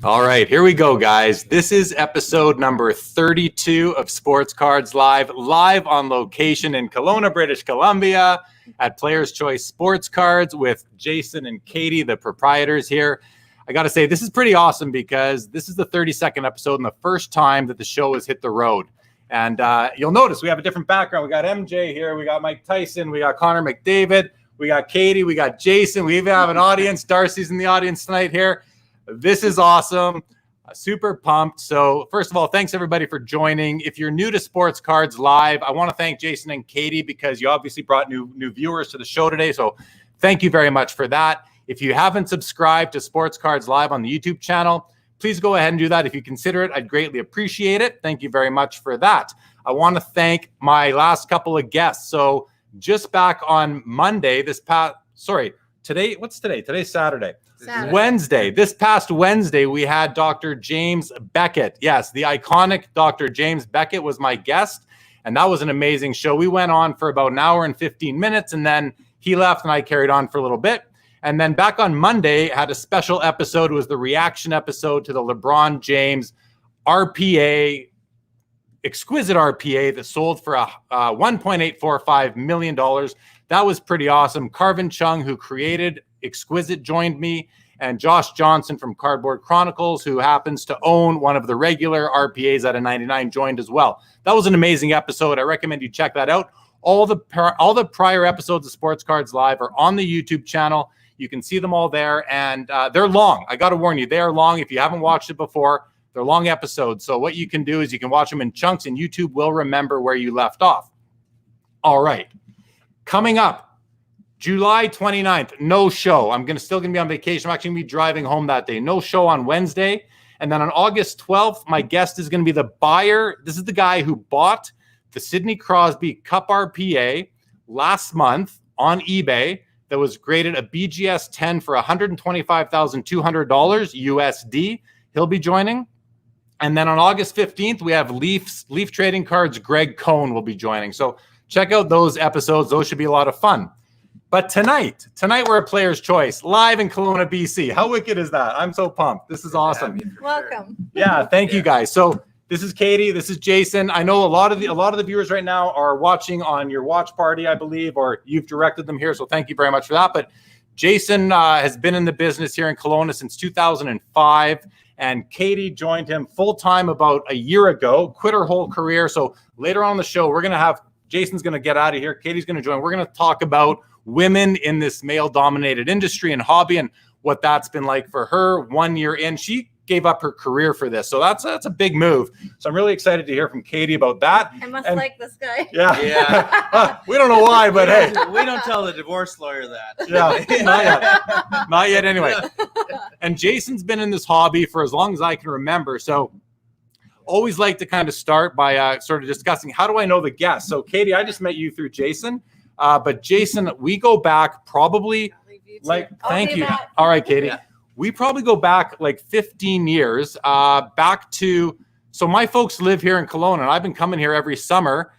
All right, here we go, guys. This is episode number 32 of Sportscards live on location in Kelowna, British Columbia at Players Choice Sportscards with Jason and Katie, the proprietors here. I got to say, this is pretty awesome because this is the 32nd episode and the first time that the show has hit the road. And you'll notice we have a different background. We got MJ here, we got Mike Tyson, we got Connor McDavid, we got Katie, we got Jason. We even have an audience. Darcy's in the audience tonight here. This is awesome. Super pumped. So first of all, thanks everybody for joining. If you're new to Sports Cards Live, I want to thank Jason and Katie because you obviously brought new viewers to the show today. So thank you very much for that. If you haven't subscribed to Sports Cards Live on the YouTube channel, please go ahead and do that. If you consider it, I'd greatly appreciate it. Thank you very much for that. I want to thank my last couple of guests. So just back on Monday, today, what's today? Today's Saturday. Wednesday. This past Wednesday, we had Dr. James Beckett. Yes, the iconic Dr. James Beckett was my guest, and that was an amazing show. We went on for about an hour and 15 minutes, and then he left, and I carried on for a little bit. And then back on Monday, had a special episode. It was the reaction episode to the LeBron James RPA, exquisite RPA that sold for $1.845 million. That was pretty awesome. Carvin Chung, who created Exquisite, joined me, and Josh Johnson from Cardboard Chronicles, who happens to own one of the regular RPAs at a 99, joined as well. That was an amazing episode. I recommend you check that out. All the prior episodes of Sports Cards Live are on the YouTube channel. You can see them all there, and they're long. I got to warn you, they are long. If you haven't watched it before, they're long episodes. So what you can do is you can watch them in chunks, and YouTube will remember where you left off. All right. Coming up, July 29th, no show. I'm still going to be on vacation. I'm actually going to be driving home that day. No show on Wednesday. And then on August 12th, my guest is going to be the buyer. This is the guy who bought the Sidney Crosby Cup RPA last month on eBay that was graded a BGS 10 for $125,200 USD. He'll be joining. And then on August 15th, we have Leaf Trading Cards. Greg Cohn will be joining. So check out those episodes. Those should be a lot of fun. But tonight we're at Players Choice, live in Kelowna, B.C. How wicked is that? I'm so pumped. This is awesome. Welcome. Yeah, thank you guys. So this is Katie. This is Jason. I know a lot of the viewers right now are watching on your watch party, I believe, or you've directed them here. So thank you very much for that. But Jason has been in the business here in Kelowna since 2005, and Katie joined him full time about a year ago. Quit her whole career. So later on in the show, we're gonna have Jason's gonna get out of here. Katie's gonna join. We're gonna talk about women in this male-dominated industry and hobby and what that's been like for her 1 year in. She gave up her career for this. So that's a big move. So I'm really excited to hear from Katie about that. I must like this guy. Yeah. We don't know why, but hey. We don't tell the divorce lawyer that. Yeah, not yet. Not yet anyway. And Jason's been in this hobby for as long as I can remember. So always like to kind of start by sort of discussing, how do I know the guest? So Katie, I just met you through Jason. But Jason, we go back probably thank you. All right, Katie. Yeah. We probably go back like 15 years back to, so my folks live here in Kelowna, and I've been coming here every summer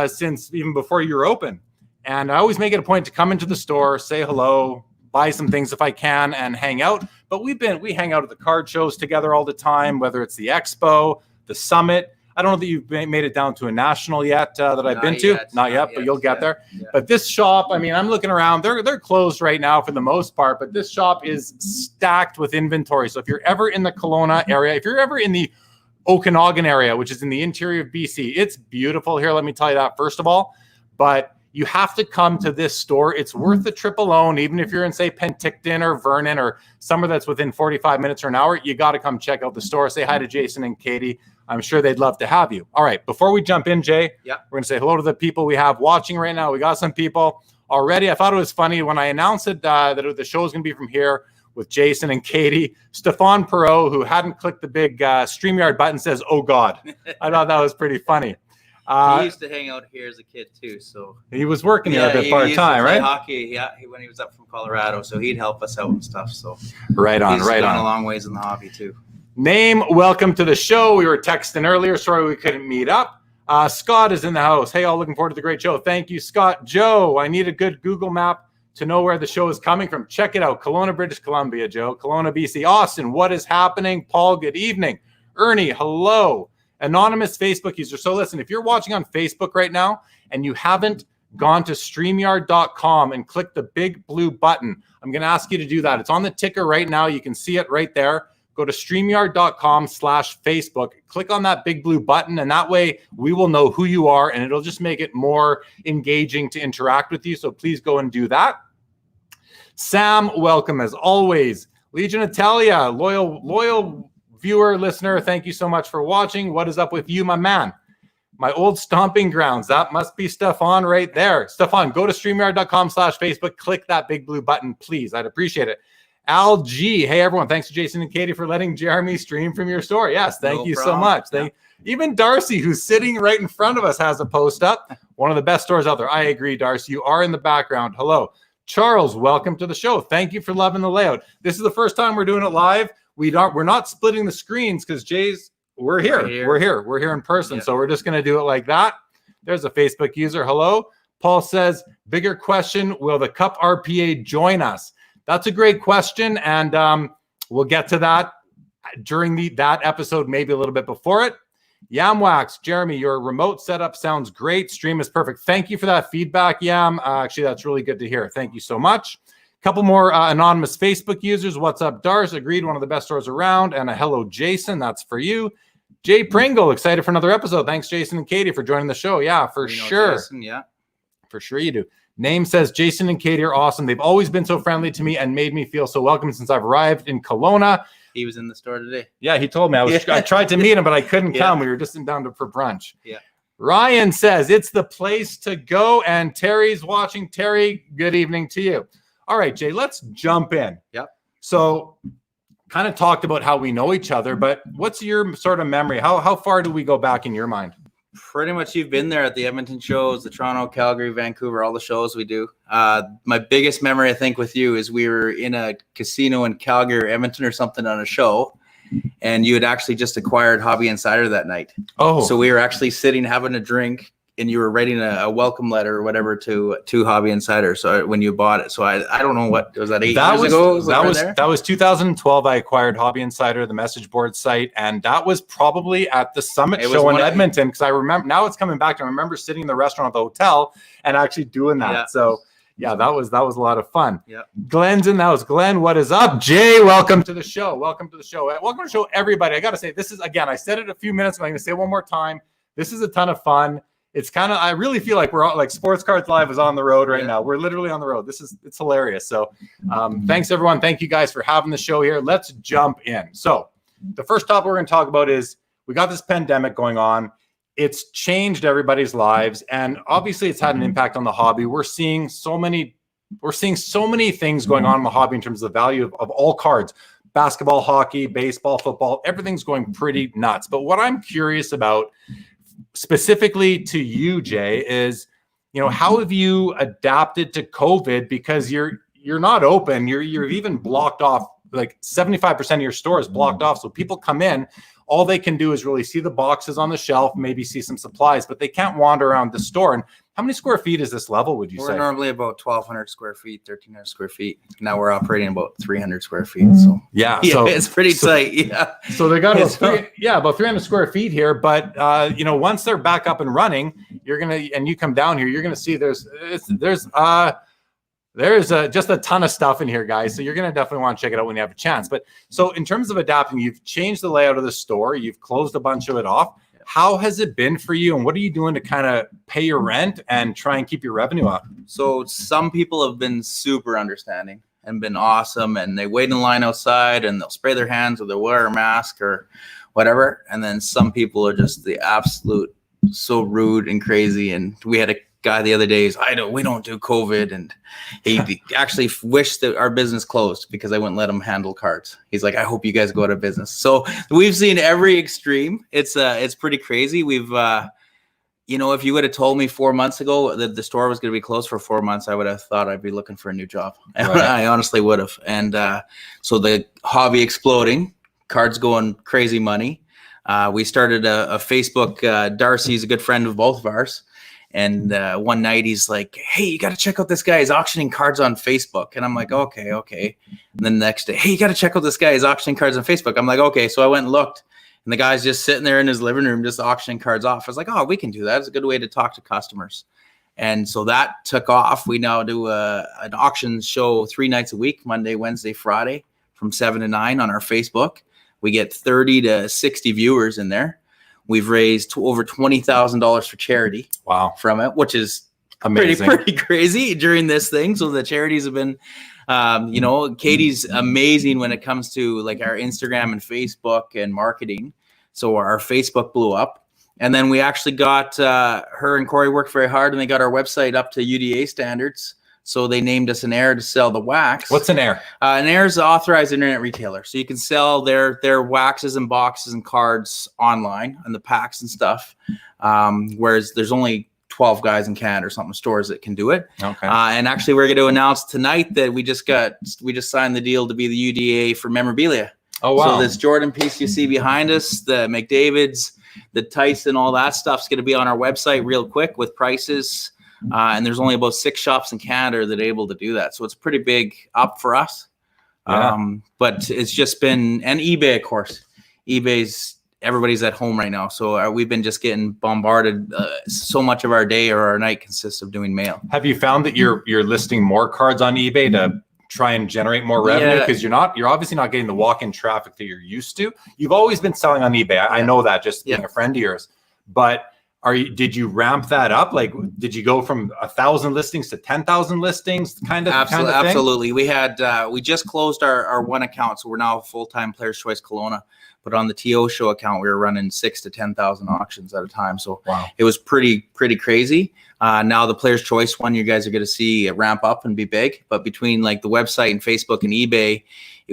since even before you were open. And I always make it a point to come into the store, say hello, buy some things if I can, and hang out. But we hang out at the card shows together all the time, whether it's the Expo, the Summit. I don't know that you've made it down to a national yet that I've been to. Not yet, but you'll get there. Yeah. But this shop, I mean, I'm looking around. They're closed right now for the most part, but this shop is stacked with inventory. So if you're ever in the Kelowna area, if you're ever in the Okanagan area, which is in the interior of BC, it's beautiful here. Let me tell you that first of all. But you have to come to this store. It's worth the trip alone. Even if you're in, say, Penticton or Vernon or somewhere that's within 45 minutes or an hour, you got to come check out the store. Say hi to Jason and Katie. I'm sure they'd love to have you. All right, before we jump in, Jay, we're going to say hello to the people we have watching right now. We got some people already. I thought it was funny when I announced it, that the show is going to be from here with Jason and Katie. Stefan Perot, who hadn't clicked the big StreamYard button, says, "Oh, God." I thought that was pretty funny. He used to hang out here as a kid, too. So he was working here a bit part-time, right? Hockey, when he was up from Colorado. So he'd help us out and stuff. So right on. He's gone a long ways in the hobby, too. Name, welcome to the show. We were texting earlier. Sorry we couldn't meet up. Scott is in the house. Hey, all, looking forward to the great show. Thank you, Scott. Joe, I need a good Google map to know where the show is coming from, check it out. Kelowna, British Columbia, Joe. Kelowna, B.C. Austin, what is happening? Paul, good evening. Ernie, hello. Anonymous Facebook user. So listen, if you're watching on Facebook right now and you haven't gone to StreamYard.com and click the big blue button, I'm going to ask you to do that. It's on the ticker right now. You can see it right there. Go to StreamYard.com/Facebook. Click on that big blue button, and that way we will know who you are, and it'll just make it more engaging to interact with you. So please go and do that. Sam, welcome as always. Legion Italia, loyal viewer, listener, thank you so much for watching. What is up with you, my man? My old stomping grounds. That must be Stefan right there. Stefan, go to StreamYard.com/Facebook. Click that big blue button, please. I'd appreciate it. Al G. Hey, everyone. Thanks to Jason and Katie for letting Jeremy stream from your store. Yes, thank you so much. Even Darcy, who's sitting right in front of us, has a post up. One of the best stores out there. I agree, Darcy. You are in the background. Hello. Charles, welcome to the show. Thank you for loving the layout. This is the first time we're doing it live. We're not splitting the screens because we're here. We're here in person. Yeah. So we're just going to do it like that. There's a Facebook user. Hello. Paul says, bigger question, will the Cup RPA join us? That's a great question, and we'll get to that during that episode, maybe a little bit before it. Yamwax, Jeremy, your remote setup sounds great. Stream is perfect. Thank you for that feedback, Yam. Actually, that's really good to hear. Thank you so much. A couple more anonymous Facebook users. What's up, Dars? Agreed, one of the best stores around. And a hello, Jason. That's for you. Jay Pringle, excited for another episode. Thanks, Jason and Katie, for joining the show. Yeah, for sure. Jason, yeah. For sure you do. Name says, Jason and Katie are awesome. They've always been so friendly to me and made me feel so welcome since I've arrived in Kelowna. He was in the store today. Yeah, he told me. I tried to meet him, but I couldn't come. We were just down for brunch. Yeah. Ryan says, it's the place to go. And Terry's watching. Terry, good evening to you. All right, Jay, let's jump in. Yep. So kind of talked about how we know each other, but what's your sort of memory? How far do we go back in your mind? Pretty much you've been there at the Edmonton shows, the Toronto, Calgary, Vancouver, all the shows we do. My biggest memory, I think, with you is we were in a casino in Calgary or Edmonton or something on a show, and you had actually just acquired Hobby Insider that night. Oh. So we were actually sitting having a drink, and you were writing a welcome letter or whatever to Hobby Insider. So when you bought it, so I don't know what was that 8 years ago. That was 2012. I acquired Hobby Insider, the message board site, and that was probably at the Summit show in Edmonton. Because I remember now it's coming back. I remember sitting in the restaurant at the hotel and actually doing that. Yeah. So yeah, that was a lot of fun. Yeah. Glenn's in the house. Glenn, what is up? Jay, welcome to the show. Welcome to the show. Welcome to the show, everybody. I got to say, this is, again, I said it a few minutes ago. I'm going to say it one more time. This is a ton of fun. It's kind of, I really feel like we're all, like Sports Cards Live is on the road right now. We're literally on the road. It's hilarious. So thanks everyone. Thank you guys for having the show here. Let's jump in. So the first topic we're going to talk about is we got this pandemic going on. It's changed everybody's lives. And obviously it's had an impact on the hobby. We're seeing so many things going on in the hobby in terms of the value of all cards, basketball, hockey, baseball, football, everything's going pretty nuts. But what I'm curious about specifically to you, Jay, is, how have you adapted to COVID? Because you're not open. You're even blocked off. Like 75% of your store is blocked off. So people come in, all they can do is really see the boxes on the shelf, maybe see some supplies, but they can't wander around the store. And how many square feet is this level, would you say? We're normally about 1,200 square feet, 1,300 square feet. Now we're operating about 300 square feet. So yeah, it's pretty tight. Yeah. So they got about 300 square feet here. But once they're back up and running, you come down here, you're gonna see there's just a ton of stuff in here, guys. So you're going to definitely want to check it out when you have a chance. But so in terms of adapting, you've changed the layout of the store. You've closed a bunch of it off. Yeah. How has it been for you? And what are you doing to kind of pay your rent and try and keep your revenue up? So some people have been super understanding and been awesome. And they wait in line outside and they'll spray their hands or they'll wear a mask or whatever. And then some people are just the absolute so rude and crazy. And we had a guy the other day, we don't do COVID, and he actually wished that our business closed because I wouldn't let him handle cards. He's like, I hope you guys go out of business. So we've seen every extreme. It's pretty crazy. We've if you would have told me 4 months ago that the store was going to be closed for 4 months, I would have thought I'd be looking for a new job. Right. I honestly would have. And so the hobby exploding, cards going crazy money. We started a Facebook. Darcy's a good friend of both of ours. And one night he's like, hey, you got to check out this guy. He's auctioning cards on Facebook. And I'm like, okay. And then the next day, hey, you got to check out this guy. He's auctioning cards on Facebook. I'm like, okay. So I went and looked, and the guy's just sitting there in his living room, just auctioning cards off. I was like, oh, we can do that. It's a good way to talk to customers. And so that took off. We now do an auction show 3 nights a week, Monday, Wednesday, Friday, from 7 to 9 on our Facebook. We get 30 to 60 viewers in there. We've raised over $20,000 for charity. Wow. From it, which is amazing. pretty crazy during this thing. So the charities have been, Katie's amazing when it comes to like our Instagram and Facebook and marketing. So our Facebook blew up. And then we actually got her and Corey worked very hard, and they got our website up to UDA standards. So they named us an heir to sell the wax. What's an heir? An heir is an authorized internet retailer. So you can sell their waxes and boxes and cards online and the packs and stuff. Whereas there's only 12 guys in Canada or something, stores that can do it. Okay. And actually we're going to announce tonight that we just signed the deal to be the UDA for memorabilia. Oh, wow. So this Jordan piece you see behind us, the McDavid's, the Tyson, all that stuff's going to be on our website real quick with prices. And there's only about 6 shops in Canada that are able to do that. So it's pretty big up for us. Yeah. But it's just been, and eBay, of course. Everybody's at home right now. So we've been just getting bombarded. So much of our day or our night consists of doing mail. Have you found that you're listing more cards on eBay to try and generate more revenue? Because you're obviously not getting the walk-in traffic that you're used to. You've always been selling on eBay. I know that, just being a friend of yours. But did you ramp that up? Like, did you go from 1,000 listings to 10,000 listings? Absolutely. We just closed our one account, so we're now a full-time Players Choice Kelowna. But on the TO show account, we were running 6,000 to 10,000 auctions at a time. So wow. It was pretty crazy. Now the Players Choice one, you guys are going to see it ramp up and be big. But between like the website and Facebook and eBay,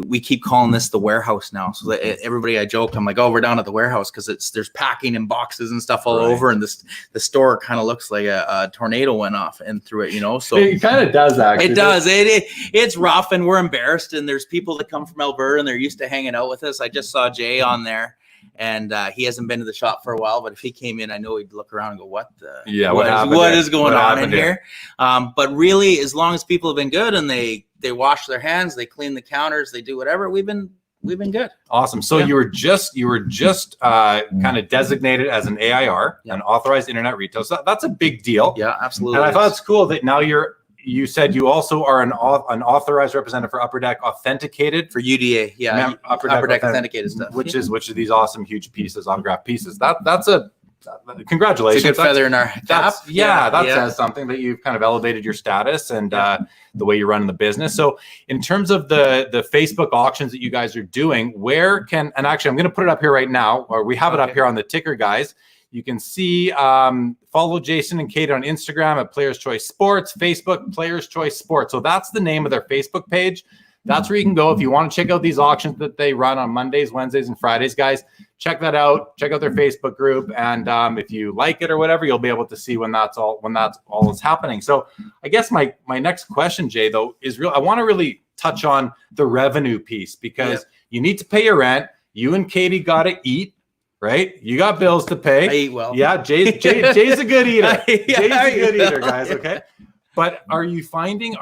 we keep calling this the warehouse now. So that everybody, I joke, I'm like, oh, we're down at the warehouse because there's packing and boxes and stuff all over, and the store kind of looks like a tornado went off and through it, So it kind of does actually. It does. It's rough, and we're embarrassed. And there's people that come from Alberta and they're used to hanging out with us. I just saw Jay on there. And he hasn't been to the shop for a while, but if he came in, I know he'd look around and go, what is going on in here? But really, as long as people have been good and they wash their hands, they clean the counters, they do whatever, we've been good. Awesome. So you were just kind of designated as an AIR, an authorized internet retail. So that's a big deal. Yeah, absolutely. And I thought it's cool that now you said you also are an authorized representative for Upper Deck Authenticated for UDA. Yeah, Upper Deck Authenticated stuff. Which is these awesome huge pieces, autographed pieces. That's a congratulations. It's a good feather in our cap. That says something that you've kind of elevated your status and the way you're running the business. So in terms of the Facebook auctions that you guys are doing, and actually I'm going to put it up here right now, or we have it up here on the ticker, guys. You can see, follow Jason and Kate on Instagram at Players Choice Sports, Facebook, Players Choice Sports. So that's the name of their Facebook page. That's where you can go if you want to check out these auctions that they run on Mondays, Wednesdays, and Fridays, guys. Check that out. Check out their Facebook group, and if you like it or whatever, you'll be able to see when that's all is happening. So I guess my next question, Jay, though, is I want to really touch on the revenue piece, because you need to pay your rent. You and Katie got to eat. Right? You got bills to pay. I eat well. Yeah, Jay's a good eater. Jay's a good eater, guys. Okay. But are you finding,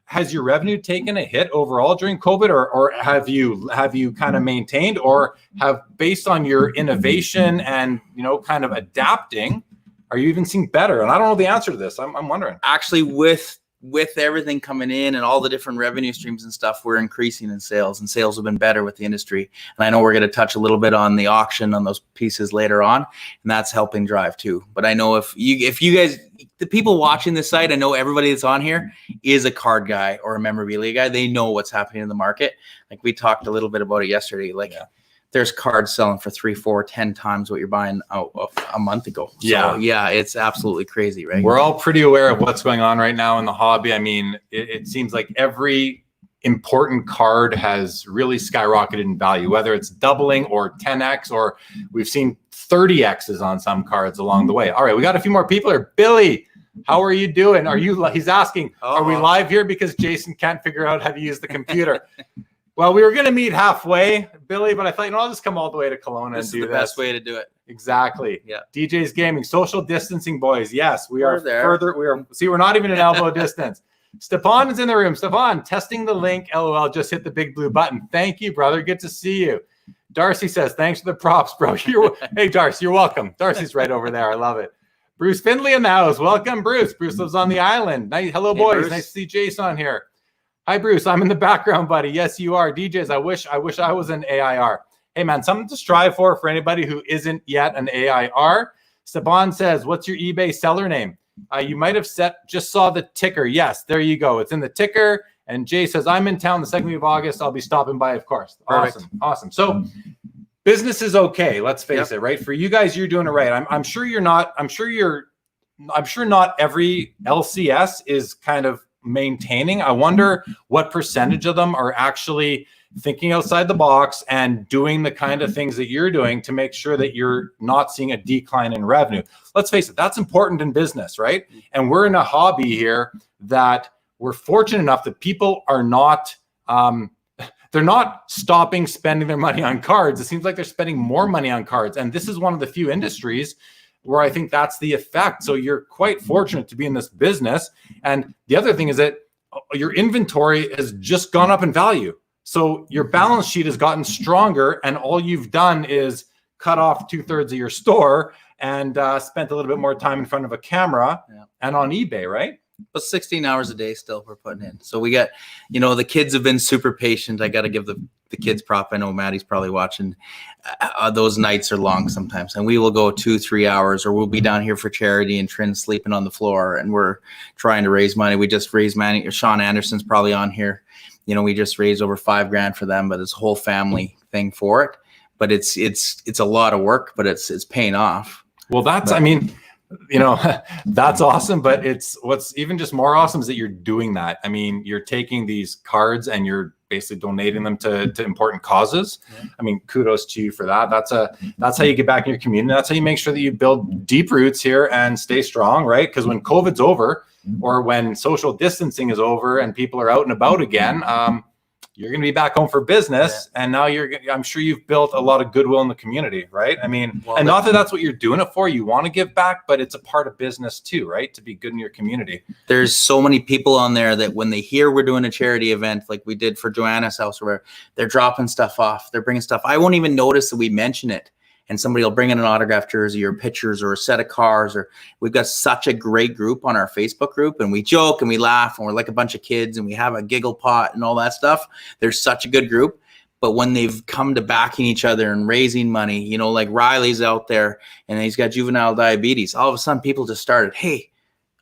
has your revenue taken a hit overall during COVID, or have you kind of maintained, or have, based on your innovation and, kind of adapting, are you even seeing better? And I don't know the answer to this. I'm wondering. Actually, with everything coming in and all the different revenue streams and stuff, we're increasing in sales, and sales have been better with the industry. And I know we're going to touch a little bit on the auction on those pieces later on, and that's helping drive too. But I know if you guys, the people watching this site, I know everybody that's on here is a card guy or a memorabilia guy. They know what's happening in the market. Like we talked a little bit about it yesterday. There's cards selling for 3, 4, 10 times what you're buying out of a month ago. So, it's absolutely crazy, right? We're all pretty aware of what's going on right now in the hobby. I mean, it seems like every important card has really skyrocketed in value, whether it's doubling or 10x, or we've seen 30x's on some cards along the way. All right, we got a few more people here. Billy, how are you doing? He's asking, are we live here because Jason can't figure out how to use the computer? Well, we were going to meet halfway, Billy, but I thought, I'll just come all the way to Kelowna and do this. This is the best way to do it. Exactly. Yeah. DJ's Gaming, social distancing, boys. Yes, we We're are there. further. We're not even an elbow distance. Stepan is in the room. Stepan, testing the link. LOL, just hit the big blue button. Thank you, brother. Good to see you. Darcy says, thanks for the props, bro. Hey, Darcy, you're welcome. Darcy's right over there. I love it. Bruce Findlay in the house. Welcome, Bruce. Bruce lives on the island. Hello, Hey, boys. Bruce. Nice to see Jason on here. Hi, Bruce. I'm in the background, buddy. Yes, you are. DJs, I wish I was an AIR. Hey, man, something to strive for anybody who isn't yet an AIR. Stepan says, what's your eBay seller name? You might have just saw the ticker. Yes, there you go. It's in the ticker. And Jay says, I'm in town the second week of August. I'll be stopping by, of course. Perfect. Awesome. So business is okay. Let's face it, right? For you guys, you're doing it right. I'm sure not every LCS is kind of maintaining. I wonder what percentage of them are actually thinking outside the box and doing the kind of things that you're doing to make sure that you're not seeing a decline in revenue. Let's face it, that's important in business, right? And we're in a hobby here that we're fortunate enough that people are not, they're not stopping spending their money on cards. It seems like they're spending more money on cards. And this is one of the few industries where I think that's the effect. So you're quite fortunate to be in this business. And the other thing is that your inventory has just gone up in value. So your balance sheet has gotten stronger, and all you've done is cut off 2/3 of your store and spent a little bit more time in front of a camera and on eBay, right? But 16 hours a day still we're putting in. So we got, the kids have been super patient. I got to give the kids prop. I know Maddie's probably watching. Those nights are long sometimes, and we will go 2-3 hours, or we'll be down here for charity and Trin sleeping on the floor, and we're trying to raise money. We just raised money. Sean Anderson's probably on here. We just raised over $5,000 for them, but it's a whole family thing for it. But it's a lot of work, but it's paying off. Well, that's awesome. But what's even just more awesome is that you're doing that. I mean, you're taking these cards and you're basically donating them to important causes. Yeah. I mean, kudos to you for that. That's how you get back in your community. That's how you make sure that you build deep roots here and stay strong, right? Because when COVID's over, or when social distancing is over and people are out and about again, you're going to be back home for business. Yeah. And now I'm sure you've built a lot of goodwill in the community, right? I mean, and not that that's what you're doing it for. You want to give back, but it's a part of business too, right? To be good in your community. There's so many people on there that when they hear we're doing a charity event, like we did for Joanna's house, where they're dropping stuff off, they're bringing stuff. I won't even notice that we mention it. And somebody will bring in an autographed jersey or pictures or a set of cars. Or we've got such a great group on our Facebook group, and we joke and we laugh and we're like a bunch of kids and we have a giggle pot and all that stuff. There's such a good group. But when they've come to backing each other and raising money, like Riley's out there and he's got juvenile diabetes, all of a sudden people just started, hey,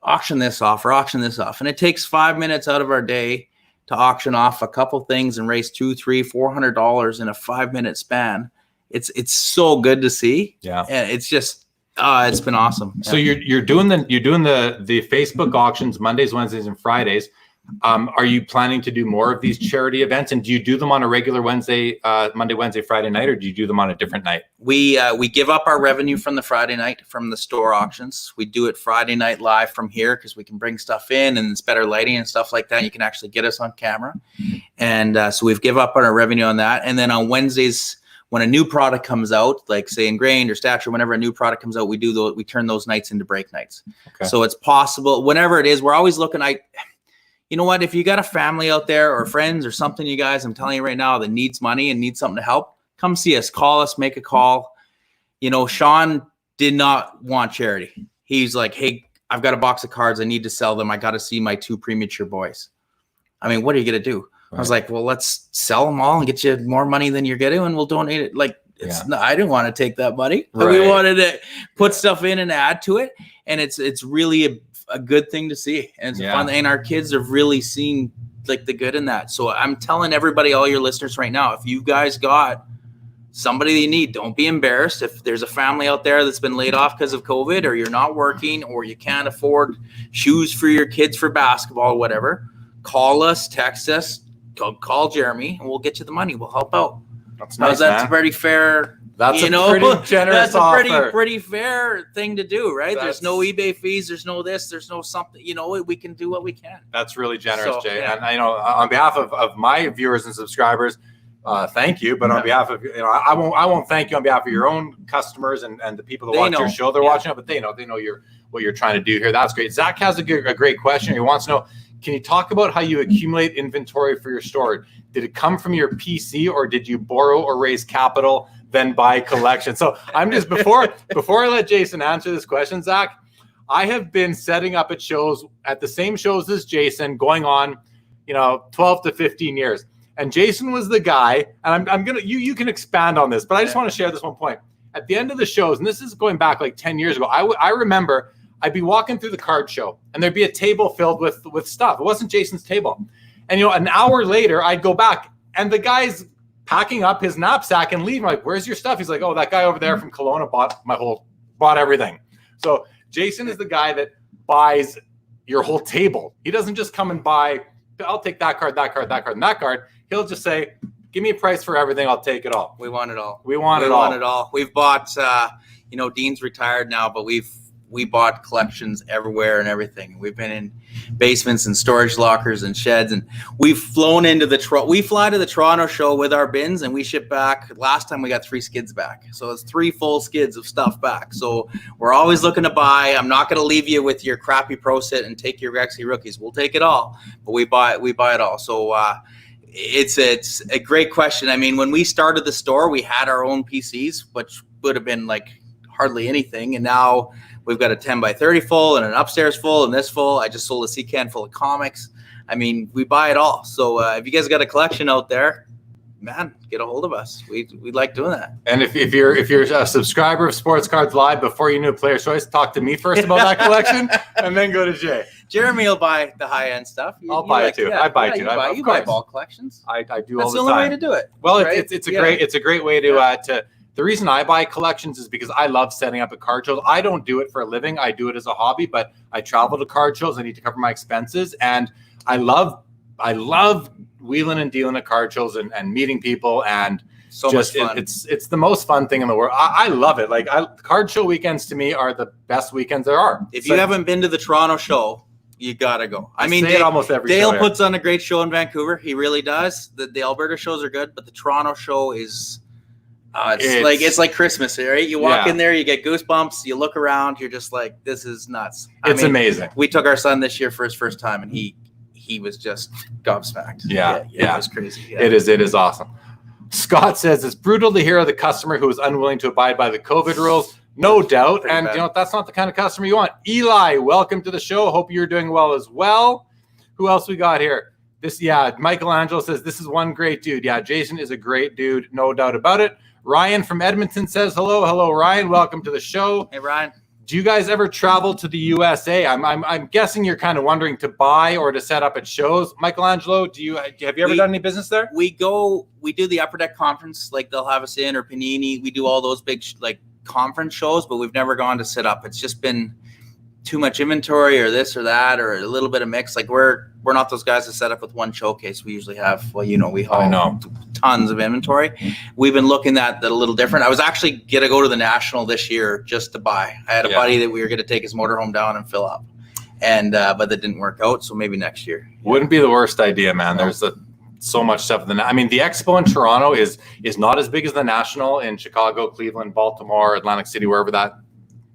auction this off or auction this off. And it takes 5 minutes out of our day to auction off a couple things and raise $200, $300, $400 in a 5-minute span. It's so good to see. Yeah. And it's just it's been awesome. So you're doing the Facebook auctions Mondays, Wednesdays, and Fridays. Are you planning to do more of these charity events? And do you do them on a regular Monday, Wednesday, Friday night, or do you do them on a different night? We give up our revenue from the Friday night from the store auctions. We do it Friday night live from here because we can bring stuff in and it's better lighting and stuff like that. You can actually get us on camera. And so we've give up on our revenue on that. And then on Wednesdays, when a new product comes out, like say Ingrained or Stature, whenever a new product comes out, we turn those nights into break nights. Okay. So it's possible, whenever it is, we're always looking. You know what? If you got a family out there or friends or something, you guys, I'm telling you right now, that needs money and needs something to help, come see us, call us, make a call. Sean did not want charity. He's like, hey, I've got a box of cards. I need to sell them. I got to see my 2 premature boys. I mean, what are you going to do? Right. I was like, well, let's sell them all and get you more money than you're getting, and we'll donate it. Like, I didn't want to take that money. Right. We wanted to put stuff in and add to it. And it's really a good thing to see. And it's fun. And our kids have really seen like the good in that. So I'm telling everybody, all your listeners right now, if you guys got somebody you need, don't be embarrassed. If there's a family out there that's been laid off because of COVID, or you're not working, or you can't afford shoes for your kids for basketball or whatever, call us, text us, call Jeremy, and we'll get you the money. We'll help out. That's nice, that's pretty fair. That's a pretty generous that's a offer. pretty fair thing to do, right? There's no eBay fees. There's no this. There's no something. We can do what we can. That's really generous, Jay. Yeah. And on behalf of my viewers and subscribers, thank you, but on behalf of, I won't thank you on behalf of your own customers and the people that watch your show. They're watching it, but they know what you're trying to do here. That's great. Zach has a great question. He wants to know, can you talk about how you accumulate inventory for your store? Did it come from your PC, or did you borrow or raise capital, then buy collection? So I'm just, before I let Jason answer this question, Zach, I have been setting up at the same shows as Jason, going on, 12 to 15 years. And Jason was the guy, and I'm gonna, you can expand on this, but I just want to share this one point. At the end of the shows, and this is going back like 10 years ago, I remember I'd be walking through the card show, and there'd be a table filled with stuff. It wasn't Jason's table. And, an hour later, I'd go back, and the guy's packing up his knapsack and leaving. Like, where's your stuff? He's like, oh, that guy over there from Kelowna bought everything. So Jason is the guy that buys your whole table. He doesn't just come and buy, I'll take that card, that card, that card, and that card. He'll just say, give me a price for everything. I'll take it all. We want it all. We want it all. We've bought, Dean's retired now, but we bought collections everywhere and everything. We've been in basements and storage lockers and sheds, and we've flown into we fly to the Toronto show with our bins, and we ship back. Last time we got 3 skids back. So it's 3 full skids of stuff back. So we're always looking to buy. I'm not going to leave you with your crappy Pro Set and take your Rexy rookies. We'll take it all, but we buy it all. So, it's a great question. I mean, when we started the store, we had our own PCs, which would have been like hardly anything. And now we've got a 10 by 30 full and an upstairs full and this full. I just sold a C-can full of comics. I mean, we buy it all. So if you guys got a collection out there, man, get a hold of us. We like doing that. And if you're a subscriber of Sports Cards Live, before you knew Player's Choice, talk to me first about that collection, and then go to Jay. Jeremy will buy the high-end stuff. I'll buy it too. I buy it too. You buy ball collections. I do all the time. That's the only way to do it. Well, right? it's a great way to. The reason I buy collections is because I love setting up at card shows. I don't do it for a living. I do it as a hobby, but I travel to card shows. I need to cover my expenses, and I love wheeling and dealing at card shows and meeting people, and so much fun. It's the most fun thing in the world. I love it. Like, card show weekends to me are the best weekends there are. If you haven't been to the Toronto show, you gotta go. I mean, say it almost every Dale show puts on a great show in Vancouver. He really does. The Alberta shows are good, but the Toronto show is it's like Christmas, right? You walk in there, you get goosebumps. You look around, you're just like, this is nuts. It's amazing. We took our son this year for his first time, and he was just gobsmacked. Yeah. It was crazy. Yeah. It is awesome. Scott says it's brutal to hear of the customer who is unwilling to abide by the COVID rules. No doubt. And that's not the kind of customer you want. Eli, welcome to the show. Hope you're doing well as well. Who else we got here? Michelangelo says this is one great dude. Yeah, Jason is a great dude, no doubt about it. Ryan from Edmonton says hello, Ryan. Welcome to the show. Hey, Ryan. Do you guys ever travel to the USA? I'm guessing you're kind of wondering to buy or to set up at shows. Michelangelo, have you ever done any business there? We do the Upper Deck Conference, like they'll have us in, or Panini. We do all those big conference shows, but we've never gone to sit up. It's just been too much inventory, or this or that, or a little bit of mix. Like, we're not those guys that set up with one showcase. We usually have, we haul tons of inventory. We've been looking at that a little different. I was actually gonna go to the National this year just to buy. I had a buddy that we were gonna take his motorhome down and fill up, and but that didn't work out. So maybe next year. Wouldn't be the worst idea, man. There's so much stuff. The Expo in Toronto is not as big as the National in Chicago, Cleveland, Baltimore, Atlantic City, wherever that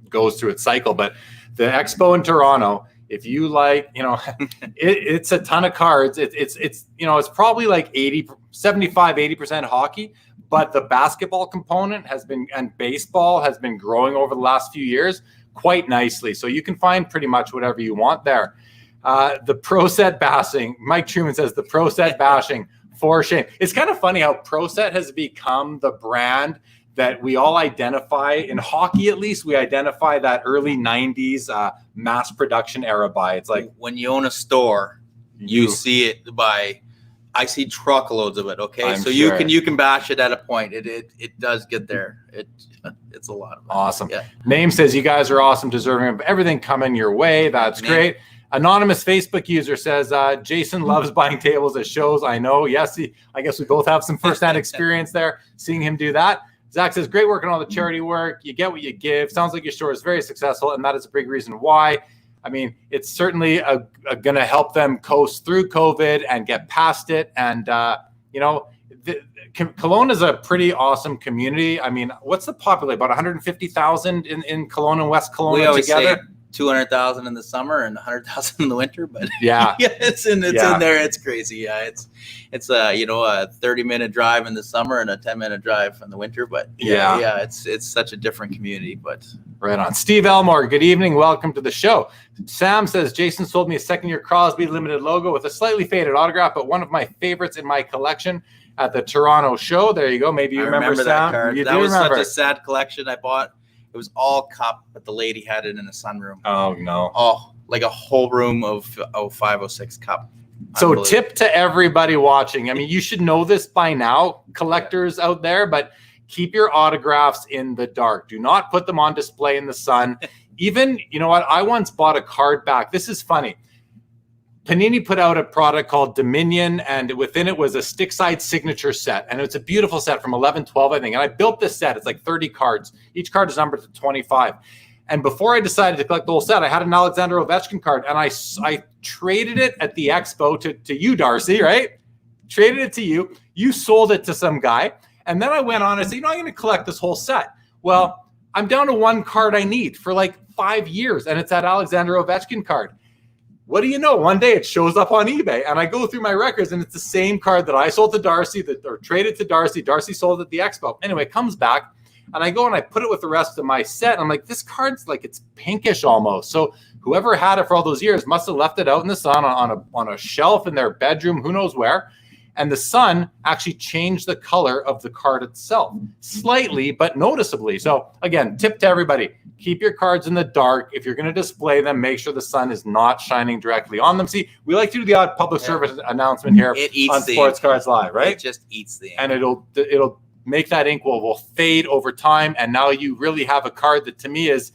goes through its cycle, but the Expo in Toronto, if you like, it's a ton of cards. It's probably like 80% hockey, but the basketball component and baseball has been growing over the last few years quite nicely. So you can find pretty much whatever you want there. The Pro Set bashing, Mike Truman says the Pro Set bashing, for shame. It's kind of funny how Pro Set has become the brand that we all identify, in hockey at least, we identify that early 90s mass production era by. It's like, when you own a store, you see it by, I see truckloads of it, okay? I'm so sure. you can bash it at a point. It does get there. It's a lot of fun. Awesome. Yeah. Name says you guys are awesome, deserving of everything coming your way. That's great. Anonymous Facebook user says, Jason loves buying tables at shows. I know. Yes, I guess we both have some firsthand experience there, seeing him do that. Zach says, great work on all the charity work. You get what you give. Sounds like your store is very successful, and that is a big reason why. I mean, it's certainly going to help them coast through COVID and get past it. And, Kelowna is a pretty awesome community. I mean, what's the population? About 150,000 in Kelowna and West Kelowna We always together? say 200,000 in the summer and 100,000 in the winter, but Yeah. yeah, it's in there. It's crazy. Yeah, it's a 30-minute drive in the summer and a 10-minute drive in the winter. But yeah, it's such a different community. But right on. Steve Elmore, good evening. Welcome to the show. Sam says, Jason sold me a second-year Crosby limited logo with a slightly faded autograph, but one of my favorites in my collection at the Toronto show. There you go. Maybe you remember Sam. That card. You that do was remember. such a sad collection I bought. It was all cup, but the lady had it in a sunroom. Oh, no. Oh, like a whole room of 0506 cup. So tip to everybody watching. I mean, you should know this by now, collectors out there, but keep your autographs in the dark. Do not put them on display in the sun. Even, you know what? I once bought a card back. This is funny. Panini put out a product called Dominion, and within it was a stick side signature set. And it's a beautiful set from 11-12, I think. And I built this set. It's like 30 cards. Each card is numbered to 25. And before I decided to collect the whole set, I had an Alexander Ovechkin card. And I traded it at the expo to you, Darcy, right? Traded it to you. You sold it to some guy. And then I went on and said, I'm going to collect this whole set. Well, I'm down to one card I need for like 5 years. And it's that Alexander Ovechkin card. What do you know? One day it shows up on eBay, and I go through my records, and it's the same card that I sold to Darcy, or traded to Darcy. Darcy sold at the expo. Anyway, it comes back, and I go and I put it with the rest of my set. And I'm like, this card's like, it's pinkish almost. So whoever had it for all those years must have left it out in the sun on a shelf in their bedroom, who knows where. And the sun actually changed the color of the card itself, slightly, but noticeably. So again, tip to everybody. Keep your cards in the dark. If you're going to display them, make sure the sun is not shining directly on them. See, we like to do the odd public service announcement here on Sports Cards Live, right? It just eats the ink. And it'll make that ink will fade over time. And now you really have a card that to me is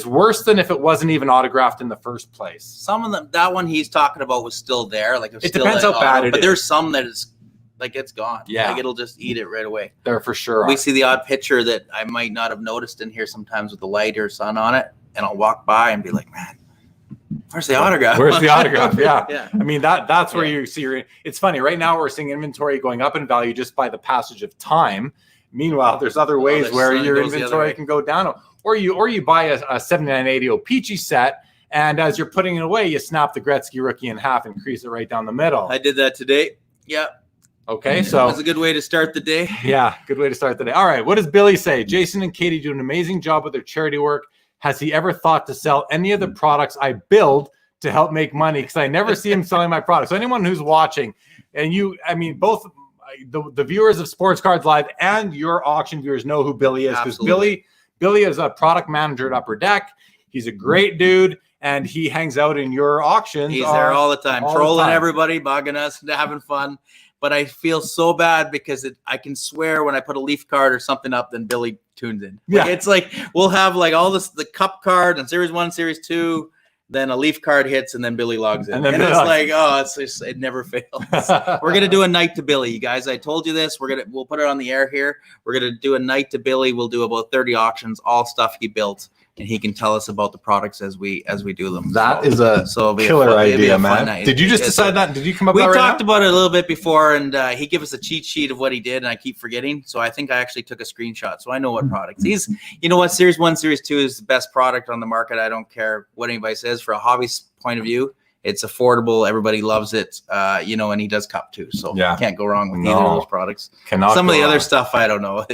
worse than if it wasn't even autographed in the first place. Some of them, that one he's talking about was still there. Like it depends how bad it is. But there's some that is like it's gone. Yeah. Like it'll just eat it right away. There for sure. We see the odd picture that I might not have noticed in here sometimes with the light or sun on it. And I'll walk by and be like, man, where's the autograph? Where's the autograph? Yeah. Yeah. I mean, that's where you see it's funny. Right now we're seeing inventory going up in value just by the passage of time. Meanwhile, there's other ways where your inventory can go down. Or you buy a 7980 O-Pee-Chee set, and as you're putting it away, you snap the Gretzky rookie in half and crease it right down the middle. I did that today. Yeah. Okay, so that's a good way to start the day. Yeah, good way to start the day. All right, what does Billy say? Jason and Katie do an amazing job with their charity work. Has he ever thought to sell any of the products I build to help make money? Because I never see him selling my products. So anyone who's watching, and both the viewers of Sports Cards Live and your auction viewers know who Billy is, because Billy is a product manager at Upper Deck. He's a great dude, and he hangs out in your auctions. He's there all the time, trolling everybody, bugging us, having fun. But I feel so bad because I can swear when I put a Leaf card or something up, then Billy tunes in. Yeah. It's like we'll have like all this, the Cup card and Series 1, Series 2, then a Leaf card hits, and then Billy logs in. And it's like, it never fails. We're going to do a night to Billy, you guys. I told you this. We'll put it on the air here. We're going to do a night to Billy. We'll do about 30 auctions, all stuff he built. And he can tell us about the products as we do them. That is a killer idea, man. Night. Did you just decide that? Did you come up with that? We talked about it a little bit before, and he gave us a cheat sheet of what he did, and I keep forgetting. So I think I actually took a screenshot, so I know what products. You know what, Series 1, Series 2 is the best product on the market. I don't care what anybody says. For a hobby point of view, it's affordable. Everybody loves it. And he does Cup too. So can't go wrong with either of those products. Some of the other stuff, I don't know.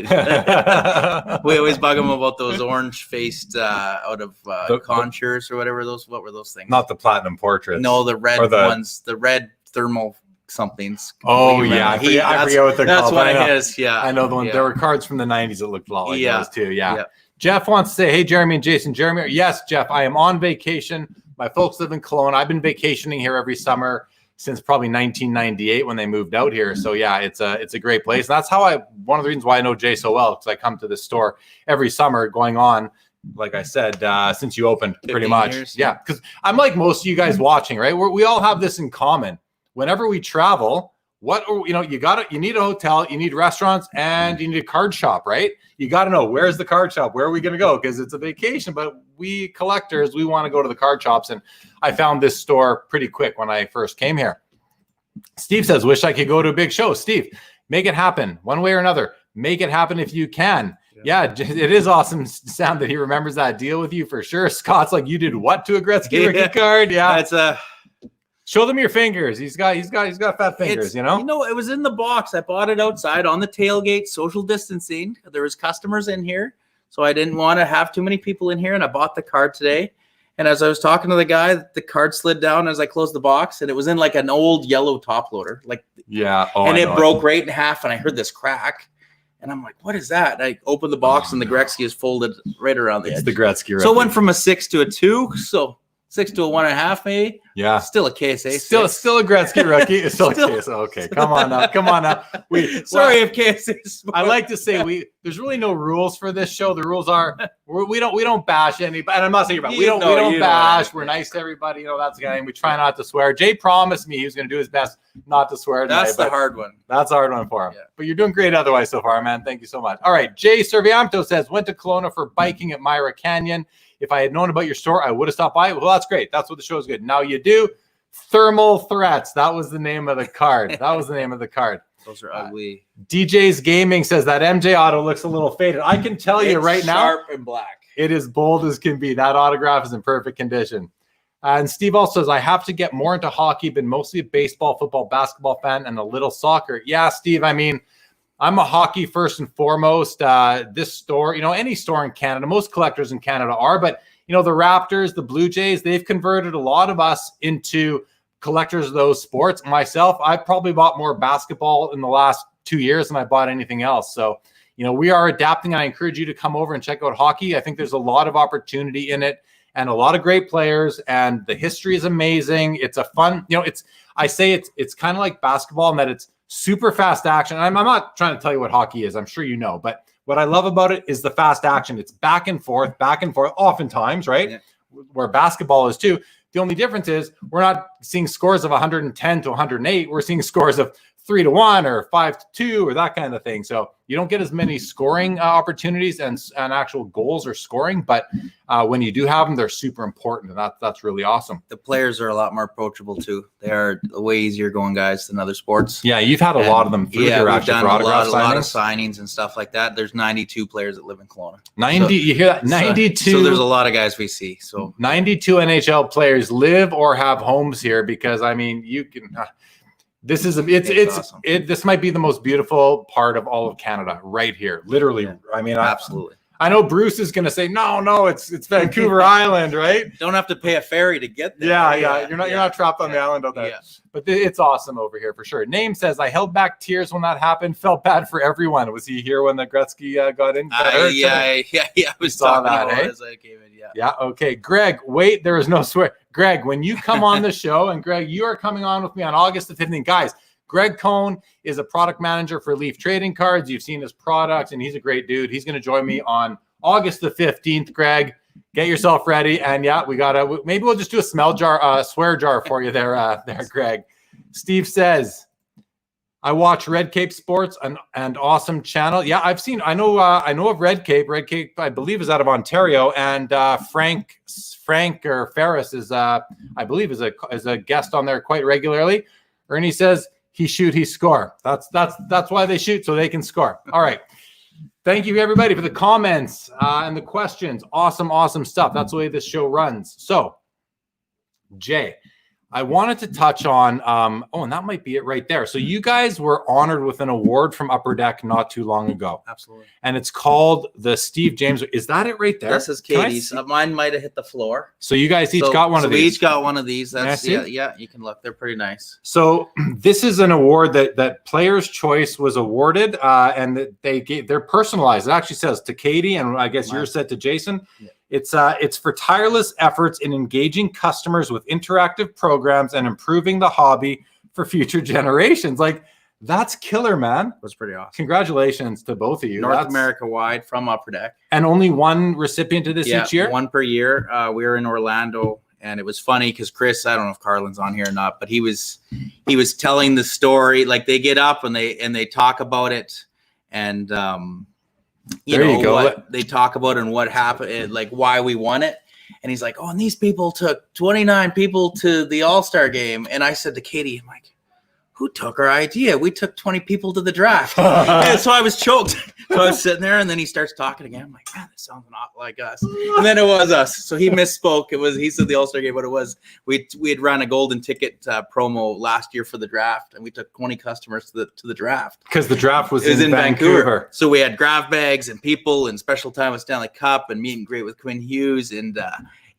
We always bug him about those orange faced out of Conchers or whatever those. What were those things? Not the platinum portraits. No, the red ones. The red thermal somethings. Oh yeah, I forget what they're called. That's what it is. Yeah, I know the one. Yeah. There were cards from the 90s that looked a lot like those too. Yeah. Jeff wants to say, hey, Jeremy and Jason. Jeremy, yes, Jeff, I am on vacation. My folks live in Kelowna. I've been vacationing here every summer since probably 1998 when they moved out here. So yeah, it's a great place. And that's one of the reasons why I know Jay so well, because I come to this store every summer going on, like I said, since you opened pretty much. Years, yeah, because I'm like most of you guys watching, right? We all have this in common. Whenever we travel, you need a hotel, you need restaurants, and you need a card shop, right? You got to know, where's the card shop? Where are we going to go? Because it's a vacation, but we collectors, we want to go to the card shops. And I found this store pretty quick when I first came here. Steve says, wish I could go to a big show. Steve, Make it happen one way or another. Make it happen if you can. Yeah, it is awesome, Sam, that he remembers that deal with you for sure. Scott's like, you did what to a Gretzky rookie card? Yeah, that's show them your fingers. He's got fat fingers. You know. It was in the box. I bought it outside on the tailgate, social distancing. There was customers in here, so I didn't want to have too many people in here. And I bought the card today. And as I was talking to the guy, the card slid down as I closed the box, and it was in like an old yellow top loader. Like and it broke right in half, and I heard this crack. And I'm like, what is that? And I opened the box, and the Gretzky is folded right around the edge. It's the Gretzky. So it went from a 6 to a 2. So 6 to a 1.5, maybe. Yeah. Still a KSA. Still a Gretzky rookie. It's still a KSA. Okay, come on now. Sorry if KSA is smart. I like to say there's really no rules for this show. The rules are we don't bash anybody. And I'm not saying we don't bash. We're nice to everybody. That's the game. We try not to swear. Jay promised me he was going to do his best not to swear tonight. That's the hard one. That's a hard one for him. Yeah. But you're doing great otherwise so far, man. Thank you so much. All right. Jay Servianto says, went to Kelowna for biking at Myra Canyon. If I had known about your store, I would have stopped by. Well, that's great. That's what the show is good. Now you do. Thermal Threats. That was the name of the card. Those are ugly. DJ's Gaming says that MJ auto looks a little faded. I can tell you right now. Sharp and black. It is bold as can be. That autograph is in perfect condition. And Steve also says, I have to get more into hockey. Been mostly a baseball, football, basketball fan and a little soccer. Yeah, Steve, I mean, I'm a hockey first and foremost. This store, any store in Canada, most collectors in Canada are, but the Raptors, the Blue Jays, they've converted a lot of us into collectors of those sports. Myself, I've probably bought more basketball in the last 2 years than I bought anything else. So, we are adapting. I encourage you to come over and check out hockey. I think there's a lot of opportunity in it and a lot of great players, and the history is amazing. It's a fun, it's kind of like basketball in that it's super fast action. I'm not trying to tell you what hockey is. I'm sure you know, but what I love about it is the fast action. It's back and forth, oftentimes, right? Yeah. Where basketball is too. The only difference is we're not seeing scores of 110 to 108. We're seeing scores of 3-1 or 5-2 or that kind of thing. So you don't get as many scoring opportunities and actual goals or scoring, but when you do have them, they're super important, and that's really awesome. The players are a lot more approachable too. They are way easier going guys than other sports. Yeah, you've had a lot of them through we've done a lot of signings. signings and stuff like that. There's 92 players that live in Kelowna. 90, you hear that? 92. So there's a lot of guys we see. So 92 NHL players live or have homes here because you can. This is awesome. This might be the most beautiful part of all of Canada right here. Literally. Yeah. Absolutely. I know Bruce is going to say, no, it's Vancouver Island, right? Don't have to pay a ferry to get there. Yeah. You're not trapped on the island out there. Yeah. But it's awesome over here for sure. Name says, I held back tears when that happened. Felt bad for everyone. Was he here when the Gretzky got in? I was talking about it as I came in. Yeah. Okay. Greg, wait, there is no swear. Greg, when you come on the show, and Greg, you are coming on with me on August the 15th. Guys, Greg Cohn is a product manager for Leaf Trading Cards. You've seen his products, and he's a great dude. He's going to join me on August the 15th. Greg, get yourself ready. And maybe we'll just do a swear jar for you there, Greg. Steve says, I watch Red Cape Sports, an awesome channel. Yeah, I know of Red Cape. Red Cape, I believe, is out of Ontario, and Frank or Ferris is, I believe, is a guest on there quite regularly. Ernie says he shoot, he score. That's why they shoot, so they can score. All right. Thank you, everybody, for the comments and the questions. Awesome stuff. That's the way this show runs. So, Jay, I wanted to touch on, and that might be it right there. So you guys were honored with an award from Upper Deck not too long ago. Absolutely. And it's called the Steve James. Is that it right there? This is Katie's. Mine might have hit the floor. So you guys each got one of these. We each got one of these. Yeah, you can look. They're pretty nice. So this is an award that Player's Choice was awarded, and they're personalized. It actually says to Katie, and I guess yours said to Jason. Yeah. It's for tireless efforts in engaging customers with interactive programs and improving the hobby for future generations. Like, that's killer, man. That's pretty awesome. Congratulations to both of you. North America wide from Upper Deck. And only one recipient of this each year? One per year. We were in Orlando, and it was funny because Chris, I don't know if Carlin's on here or not, but he was telling the story. Like, they get up and they talk about it, and what they talk about and what happened, like why we won it. And he's like, and these people took 29 people to the All-Star game. And I said to Katie, I'm like, who took our idea? We took 20 people to the draft. And so I was choked. So I was sitting there, and then he starts talking again. I'm like, man, this sounds not like us. And then it was us. So he misspoke. He said the All-Star game, but it was, we had run a golden ticket promo last year for the draft, and we took 20 customers to the draft. Because the draft was in Vancouver. So we had grab bags and people and special time with Stanley Cup and meet and greet with Quinn Hughes. And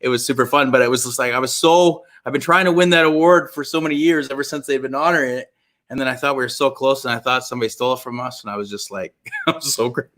it was super fun, but it was just like, I've been trying to win that award for so many years, ever since they've been honoring it. And then I thought we were so close, and I thought somebody stole it from us. And I was just like, I'm so great.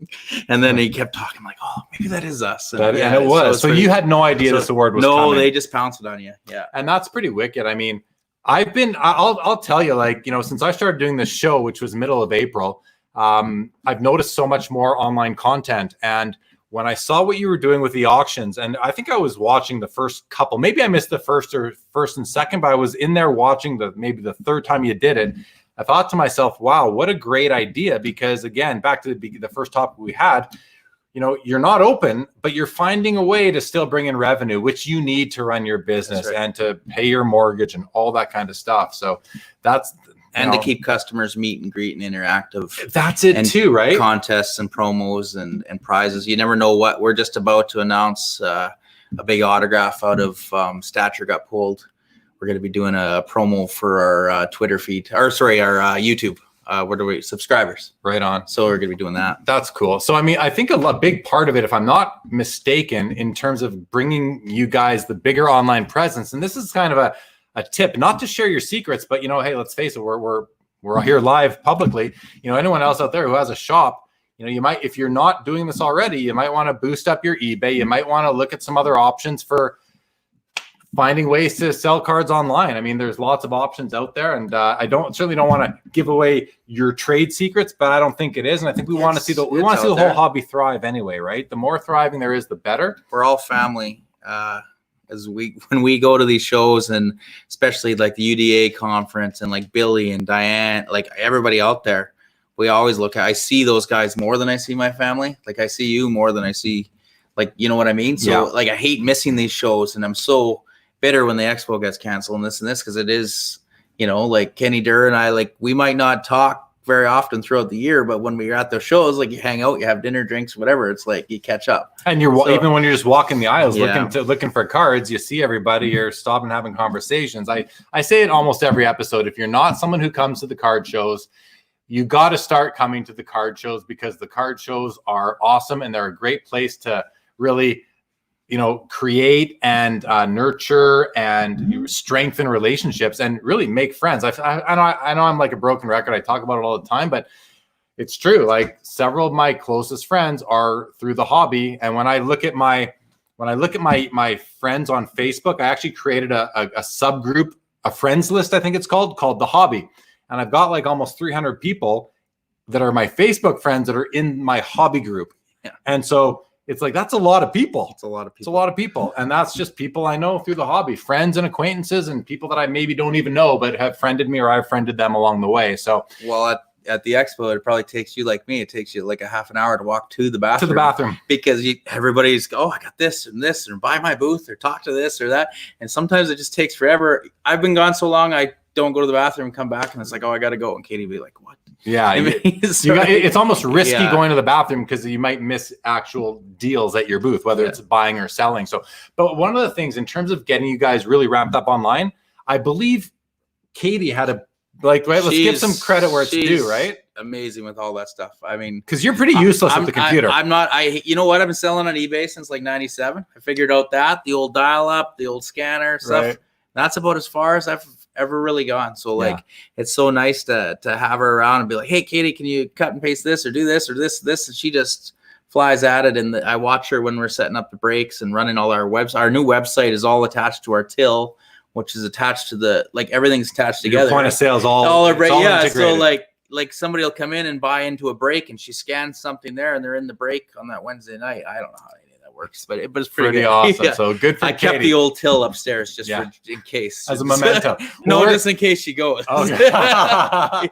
And then he kept talking, like, oh, maybe that is us. And it was. So you had no idea this award was coming. No, they just pounced it on you. Yeah. And that's pretty wicked. I mean, I'll tell you, like, since I started doing this show, which was middle of April, I've noticed so much more online content. And when I saw what you were doing with the auctions, and I think I was watching the first couple, maybe I missed the first and second, but I was in there watching maybe the third time you did it. I thought to myself, wow, what a great idea. Because again, back to the first topic we had, you're not open, but you're finding a way to still bring in revenue, which you need to run your business and to pay your mortgage and all that kind of stuff. So to keep customers meet and greet and interactive. That's it too, right? Contests and promos and prizes. You never know what we're just about to announce. A big autograph out of Stature got pulled. We're going to be doing a promo for our Twitter feed, our YouTube. What are we subscribers? Right on. So we're going to be doing that. That's cool. So, I mean, I think a big part of it, if I'm not mistaken, in terms of bringing you guys the bigger online presence, and this is kind of a tip, not to share your secrets, but hey, let's face it, we're here live publicly. Anyone else out there who has a shop, you might, if you're not doing this already, you might want to boost up your eBay. You might want to look at some other options for finding ways to sell cards online. I mean, there's lots of options out there, and I certainly don't want to give away your trade secrets, but I don't think it is. And I think we want to see the whole hobby thrive anyway, right? The more thriving there is, the better. We're all family. When we go to these shows, and especially like the UDA conference, and like Billy and Diane, like everybody out there, we always I see those guys more than I see my family. Like I see you more than I see, like, you know what I mean? So like, I hate missing these shows, and I'm so bitter when the expo gets canceled and this, because it is, like Kenny Durr and I, like, we might not talk very often throughout the year, but when we're at those shows, like, you hang out, you have dinner, drinks, whatever, it's like you catch up. And even when you're just walking the aisles looking for cards, you see everybody, you're stopping having conversations. I say it almost every episode. If you're not someone who comes to the card shows, you got to start coming to the card shows, because the card shows are awesome, and they're a great place to really create and nurture and strengthen relationships and really make friends. I know I'm like a broken record. I talk about it all the time, but it's true. Like, several of my closest friends are through the hobby. And when I look at my friends on Facebook, I actually created a subgroup, a friends list, I think it's called the hobby. And I've got like almost 300 people that are my Facebook friends that are in my hobby group. Yeah. And so it's like, that's a lot of people. It's a lot of people. And that's just people I know through the hobby, friends and acquaintances, and people that I maybe don't even know, but have friended me, or I've friended them along the way. So, well, at the expo, it probably takes you, like me, it takes you like a half an hour to walk to the bathroom. Because everybody's, oh, I got this, or buy my booth, or talk to this or that. And sometimes it just takes forever. I've been gone so long, I don't go to the bathroom and come back, and it's like, oh, I got to go. And Katie be like, what? Yeah, it's almost risky going to the bathroom, because you might miss actual deals at your booth, whether it's buying or selling. So, but one of the things in terms of getting you guys really ramped up online, I believe Katie had let's give some credit where it's due, right? Amazing with all that stuff. I mean, because you're pretty useless with the computer. I'm not. You know what? I've been selling on eBay since like '97. I figured out the old dial-up, the old scanner stuff. Right. That's about as far as I've ever really gone. So it's so nice to have her around and be like, hey, Katie, can you cut and paste this, or do this, or this, and she just flies at it. And I watch her when we're setting up the breaks and running all our websites. Our new website is all attached to our till, which is attached to everything's attached together. Your point of sale is all our break. Yeah. Integrated. So like somebody will come in and buy into a break, and she scans something there, and they're in the break on that Wednesday night. I don't know how any of that works, but it was pretty Pretty good. awesome. Yeah. So good for I Katie. kept the old till upstairs just Yeah. in case. As a memento. No, Well, just in case she goes. Okay. Yeah.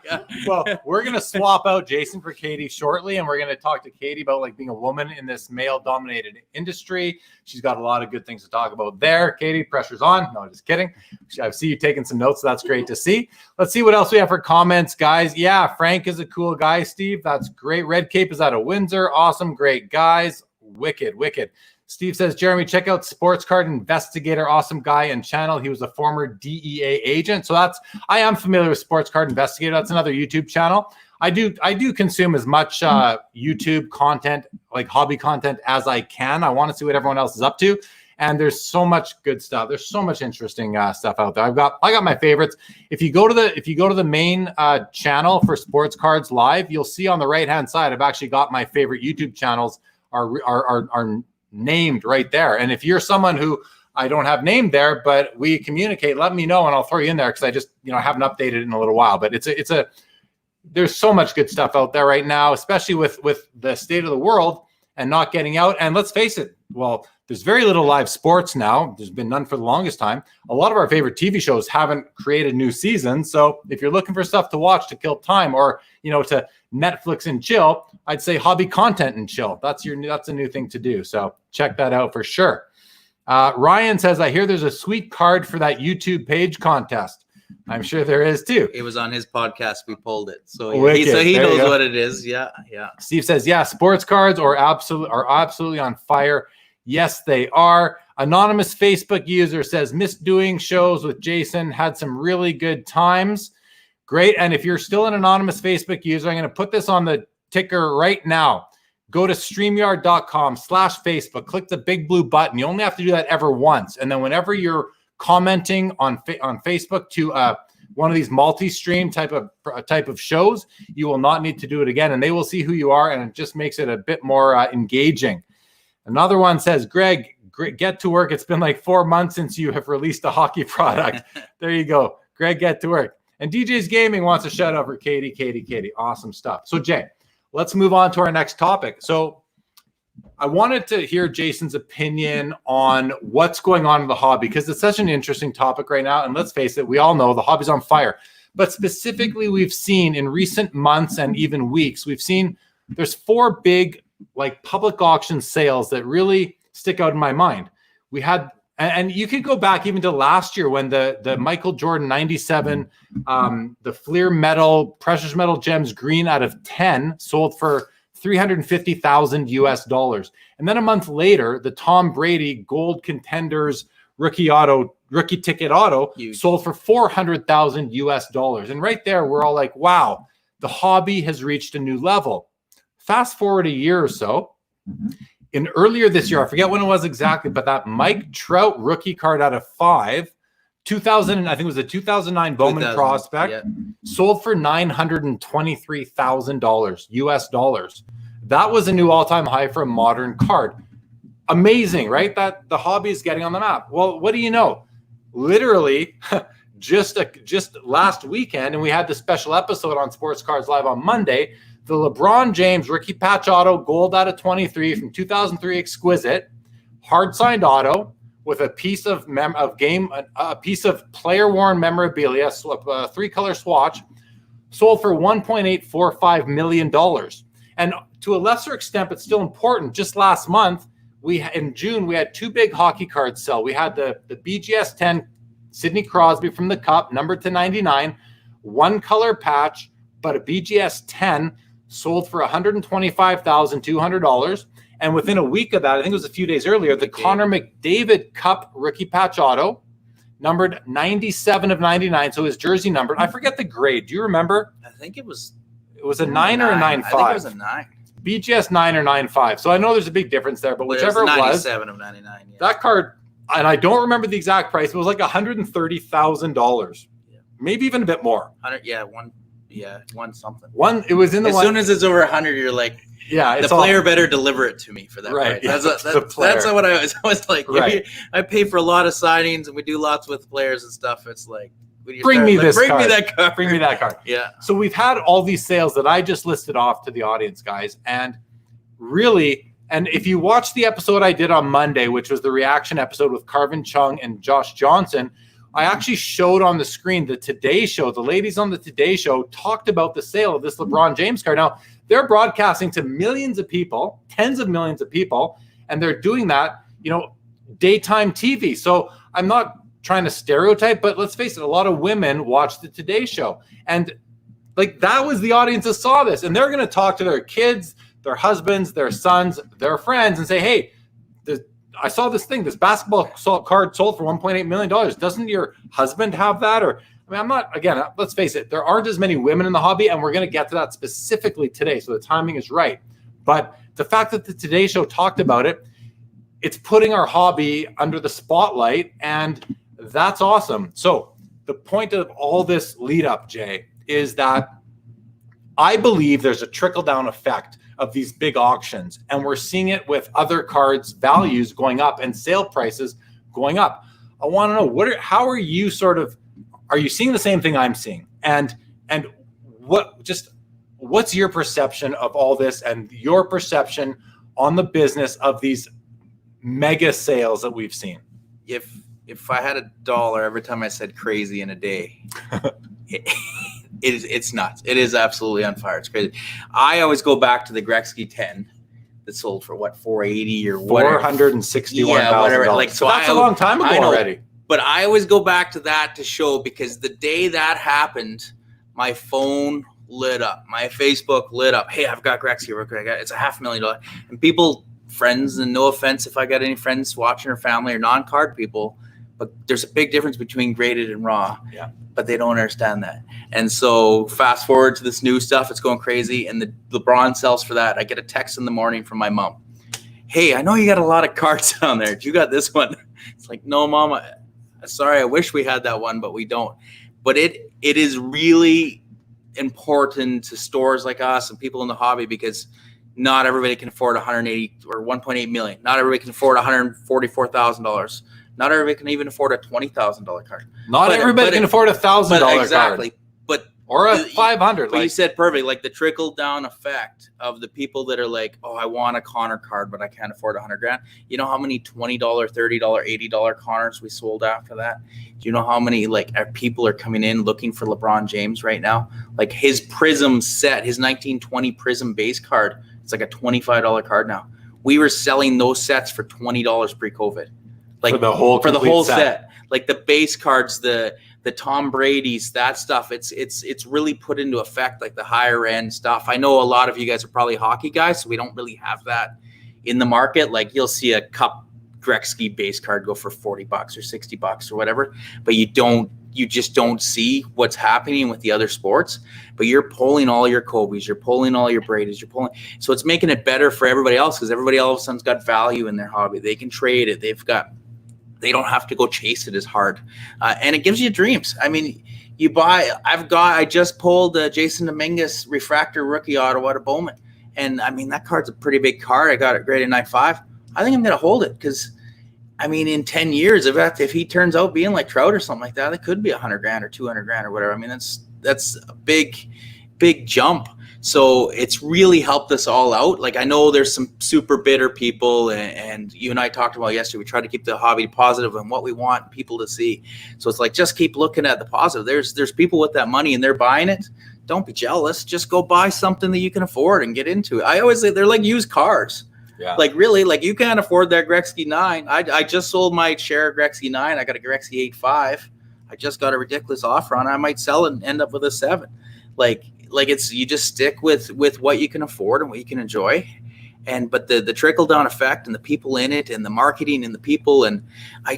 Well, we're gonna swap out Jason for Katie shortly, and we're gonna talk to Katie about like being a woman in this male-dominated industry. She's got a lot of good things to talk about there. Katie, pressure's on. No, just kidding. I see you taking some notes. So that's great to see. Let's see what else we have for comments, guys. Yeah, Frank is a cool guy. Steve, that's great. Red Cape is out of Windsor. Awesome, great guys. Wicked, wicked. Steve says, Jeremy, check out Sports Card Investigator, awesome guy and channel. He was a former DEA agent. So I am familiar with Sports Card Investigator. That's another YouTube channel. I do consume as much YouTube content, like hobby content, as I can. I want to see what everyone else is up to. And there's so much good stuff. There's so much interesting stuff out there. I got my favorites. If you go to the main channel for Sports Cards Live, you'll see on the right-hand side, I've actually got my favorite YouTube channels are named right there. And if you're someone who I don't have named there, but we communicate, let me know and I'll throw you in there, because I just I haven't updated in a little while. But there's so much good stuff out there right now, especially with the state of the world and not getting out. And let's face it, well, there's very little live sports now. There's been none for the longest time. A lot of our favorite TV shows haven't created new seasons. So if you're looking for stuff to watch to kill time, or to Netflix and chill, I'd say hobby content and chill. That's a new thing to do. So check that out for sure. Ryan says, I hear there's a sweet card for that YouTube page contest. I'm sure there is too. It was on his podcast. We pulled it. So Wicked. he There you knows go. what it is. Yeah. Yeah. Steve says, yeah, sports cards are absolutely on fire. Yes, they are. Anonymous Facebook user says, missed doing shows with Jason. Had some really good times. Great. And if you're still an anonymous Facebook user, I'm going to put this on the ticker right now. Go to StreamYard.com/Facebook. Click the big blue button. You only have to do that ever once. And then whenever you're commenting on Facebook to one of these multi-stream type of shows, you will not need to do it again. And they will see who you are. And it just makes it a bit more engaging. Another one says, Greg, get to work. It's been like 4 months since you have released a hockey product. There you go. Greg, get to work. And DJ's Gaming wants a shout out for Katie. Awesome stuff. So Jay, let's move on to our next topic. So I wanted to hear Jason's opinion on what's going on in the hobby, because it's such an interesting topic right now. And let's face it, we all know the hobby's on fire. But specifically, we've seen in recent months and even weeks, there's 4 big public auction sales that really stick out in my mind. We had, and you could go back even to last year when the Michael Jordan 97, the Fleer metal, precious metal gems green out of 10 sold for $350,000. And then a month later, the Tom Brady Gold Contenders rookie ticket auto sold for $400,000. And right there, we're all like, wow, the hobby has reached a new level. Fast forward a year or so, in earlier this year, I forget when it was exactly, but that Mike Trout rookie card out of 5, 2000, I think it was a 2009 Bowman prospect, sold for $923,000 US dollars. That was a new all-time high for a modern card. Amazing, right? That the hobby is getting on the map. Well, what do you know? Literally, just last weekend, and we had the special episode on Sports Cards Live on Monday, the LeBron James rookie patch auto gold out of 23 from 2003 exquisite hard signed auto with a piece of a piece of player worn memorabilia, a 3-color swatch, sold for $1.845 million. And to a lesser extent, but still important, just last month, in June, we had 2 big hockey cards sell. We had the BGS 10 Sidney Crosby from the Cup, numbered to 99, 1-color patch, but a BGS 10 sold for $125,200. And within a week of that, I think it was a few days earlier, the Connor McDavid Cup rookie patch auto, numbered 97 of 99, so his jersey numbered. I forget the grade. Do you remember? I think it was a 9 or a 9.5. I think it was a 9. BGS 9 or 9.5. So I know there's a big difference there, but whichever it was, 97 of 99. Yeah. that card, and I don't remember the exact price, it was like $130,000, maybe even a bit more. 100, one something. It was in the as soon as it's over 100, you're like, the player better deliver it to me for that. Right. Price. That's That's what I was like. Right. I pay for a lot of signings and we do lots with players and stuff. It's like, bring me that card. Bring me that card. Yeah. So we've had all these sales that I just listed off to the audience, guys, and really, And if you watch the episode I did on Monday, which was the reaction episode with Carvin Chung and Josh Johnson, I actually showed on the screen the Today Show. The ladies on the Today Show talked about the sale of this LeBron James card. Now, they're broadcasting to millions of people, tens of millions of people, and they're doing that, daytime TV. So I'm not trying to stereotype, but let's face it, a lot of women watch the Today Show. And that was the audience that saw this. And they're going to talk to their kids, their husbands, their sons, their friends, and say, hey, I saw this basketball card sold for $1.8 million. Doesn't your husband have that? Let's face it, there aren't as many women in the hobby, and we're going to get to that specifically today. So the timing is right. But the fact that the Today Show talked about it, it's putting our hobby under the spotlight, and that's awesome. So the point of all this lead up, Jay, is that I believe there's a trickle-down effect of these big auctions, and we're seeing it with other cards' values going up and sale prices going up. I want to know how are you are you seeing the same thing I'm seeing, and what's your perception of all this and your perception on the business of these mega sales that we've seen? If I had $1 every time I said crazy in a day, it's nuts. It is absolutely on fire. It's crazy. I always go back to the Gretzky 10 that sold for what, $480 or whatever. $461,000. Yeah, whatever. So that's a long time ago already. But I always go back to that to show, because the day that happened, my phone lit up, my Facebook lit up. Hey, I've got Gretzky. It's a $500,000. And people, friends, and no offense if I got any friends watching or family or non-card people, but there's a big difference between graded and raw. Yeah. But they don't understand that. And so fast forward to this new stuff, it's going crazy. And the LeBron sells for that. I get a text in the morning from my mom. Hey, I know you got a lot of cards down there. You got this one. It's like, no, Mom, sorry, I wish we had that one, but we don't. But it is really important to stores like us and people in the hobby, because not everybody can afford 180 or 1.8 million. Not everybody can afford $144,000. Not everybody can even afford a $20,000 card. Not everybody can afford $1,000 card. Exactly. Or a $500. But you said perfect. Like the trickle down effect of the people that are like, oh, I want a Connor card, but I can't afford $100,000. You know how many $20, $30, $80 Connors we sold after that? Do you know how many people are coming in looking for LeBron James right now? Like his Prism set, his 1920 Prism base card, it's like a $25 card now. We were selling those sets for $20 pre-COVID. Like for the whole set. Like the base cards, the Tom Brady's, that stuff, it's really put into effect, like the higher end stuff. I know a lot of you guys are probably hockey guys, so we don't really have that in the market. Like you'll see a Cup Gretzky base card go for $40 or $60 or whatever, but you just don't see what's happening with the other sports. But you're pulling all your Kobe's, you're pulling all your Brady's, so it's making it better for everybody else, because everybody all of a sudden's got value in their hobby. They can trade it. They don't have to go chase it as hard. And it gives you dreams. I mean, I just pulled Jason Dominguez refractor rookie auto out of Bowman. And I mean, that card's a pretty big card. I got it graded 9.5. I think I'm going to hold it, because I mean, in 10 years, if he turns out being like Trout or something like that, it could be $100,000 or $200,000 or whatever. I mean, that's a big jump. So it's really helped us all out. Like I know there's some super bitter people, and you and I talked about yesterday. We try to keep the hobby positive and what we want people to see. So it's like, just keep looking at the positive. There's people with that money and they're buying it. Don't be jealous. Just go buy something that you can afford and get into it. I always say they're like used cars. Yeah. Like really, like you can't afford that Gretzky 9. I just sold my share of Gretzky 9. I got a Gretzky 8.5. I just got a ridiculous offer on it. I might sell it and end up with a 7. Like it's, you just stick with what you can afford and what you can enjoy. But the trickle down effect and the people in it and the marketing and the people, and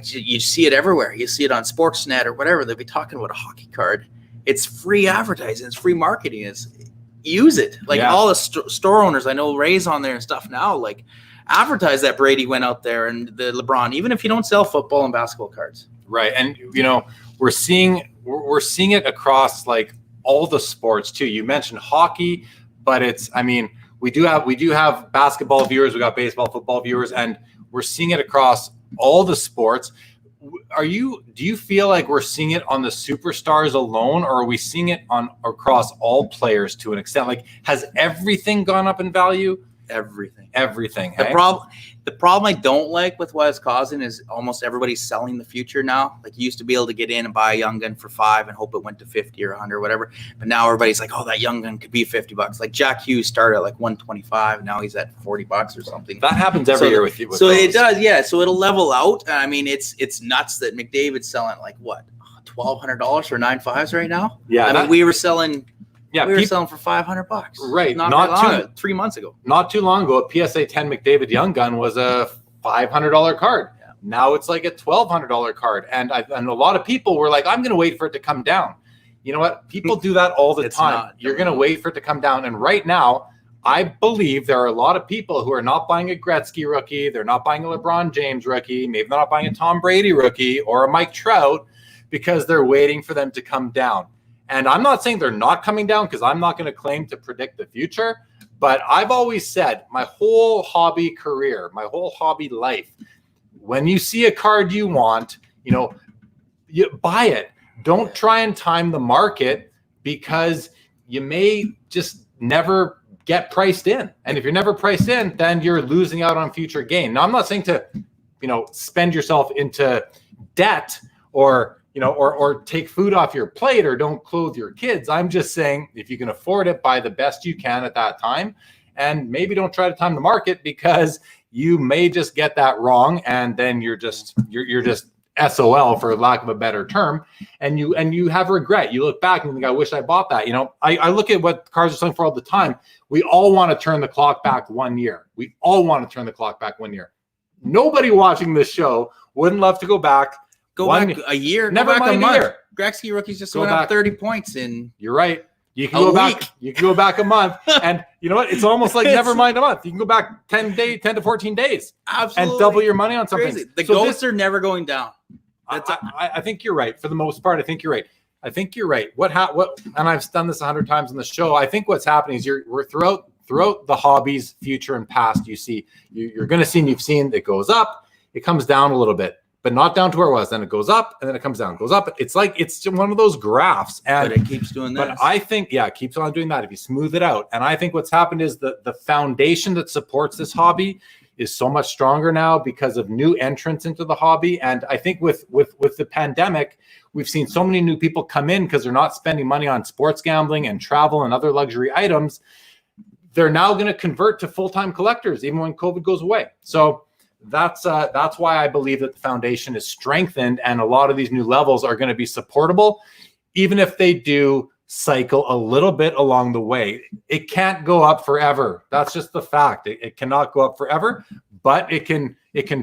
you see it everywhere. You see it on Sportsnet or whatever. They'll be talking about a hockey card. It's free advertising. It's free marketing. Use it. All the store owners, I know Ray's on there and stuff now, like advertise that Brady went out there and the LeBron, even if you don't sell football and basketball cards. Right. And we're seeing it across like all the sports too. You mentioned hockey, but we do have basketball viewers, we got baseball, football viewers, and we're seeing it across all the sports. Do you feel like we're seeing it on the superstars alone, or are we seeing it across all players to an extent? Like, has everything gone up in value? everything. Hey? The problem I don't like with what it's causing is almost everybody's selling the future now. Like, you used to be able to get in and buy a young gun for $5 and hope it went to 50 or 100 or whatever. But now everybody's like, oh, that young gun could be $50. Like Jack Hughes started at like 125. Now he's at $40 or something. That happens every year with you. So it does, yeah. So it'll level out. I mean, it's nuts that McDavid's selling like what, $1,200 for 9.5s right now. Yeah, I mean, we were selling. Yeah, we were selling for $500. Right. Not 3 months ago. Not too long ago, a PSA 10 McDavid Young Gun was a $500 card. Yeah. Now it's like a $1,200 card. And a lot of people were like, I'm going to wait for it to come down. You know what? People do that all the time. You're going to wait for it to come down. And right now, I believe there are a lot of people who are not buying a Gretzky rookie. They're not buying a LeBron James rookie. Maybe they're not buying a Tom Brady rookie or a Mike Trout because they're waiting for them to come down. And I'm not saying they're not coming down, because I'm not going to claim to predict the future. But I've always said, my whole hobby career, my whole hobby life, when you see a card you want, you buy it. Don't try and time the market, because you may just never get priced in. And if you're never priced in, then you're losing out on future gain. Now, I'm not saying to, spend yourself into debt or take food off your plate or don't clothe your kids. I'm just saying, if you can afford it, buy the best you can at that time, and maybe don't try to time the market, because you may just get that wrong, and then you're just SOL, for lack of a better term, and you have regret. You look back and think, I wish I bought that. I look at what cars are selling for all the time. We all want to turn the clock back 1 year. We all want to turn the clock back 1 year. Nobody watching this show wouldn't love to go back. Go back a year. Never go back mind a month. year. Gretzky rookies just went up 30 points in. You're right. You can go back. You can go back a month, and you know what? It's almost like never mind a month. You can go back 10 to 14 days, absolutely, and double your money on something. Crazy. The goats are never going down. I think you're right for the most part. I think you're right. What? And I've done this 100 times on the show. I think what's happening is we're throughout the hobby's future and past. You're going to see, and you've seen, it goes up, it comes down a little bit, but not down to where it was. Then it goes up, and then it comes down, goes up. It's like it's one of those graphs, and but it keeps doing that. But I think, it keeps on doing that if you smooth it out. And I think what's happened is the foundation that supports this hobby is so much stronger now because of new entrants into the hobby. And I think with the pandemic, we've seen so many new people come in because they're not spending money on sports gambling and travel and other luxury items. They're now going to convert to full-time collectors, even when COVID goes away. So that's why I believe that the foundation is strengthened, and a lot of these new levels are going to be supportable, even if they do cycle a little bit along the way. It can't go up forever. That's just the fact. It cannot go up forever, but it can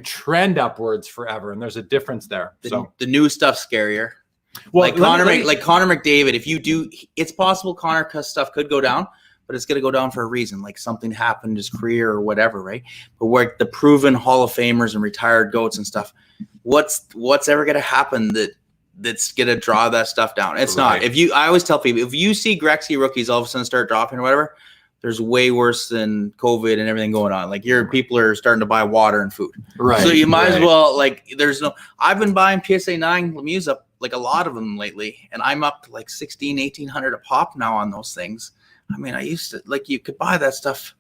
trend upwards forever, and there's a difference there. So the new stuff's scarier. Well, like Connor McDavid, if you do, it's possible Connor stuff could go down, but it's going to go down for a reason. Like something happened in his career or whatever, right? But where the proven Hall of Famers and retired GOATs and stuff, what's ever going to happen that's going to draw that stuff down? It's not. I always tell people, if you see Gretzky rookies all of a sudden start dropping or whatever, there's way worse than COVID and everything going on. Like people are starting to buy water and food. Right. So you might as well, I've been buying PSA 9 Lemieux up, like a lot of them lately, and I'm up to like 1,800 a pop now on those things. I mean, I used to, you could buy that stuff.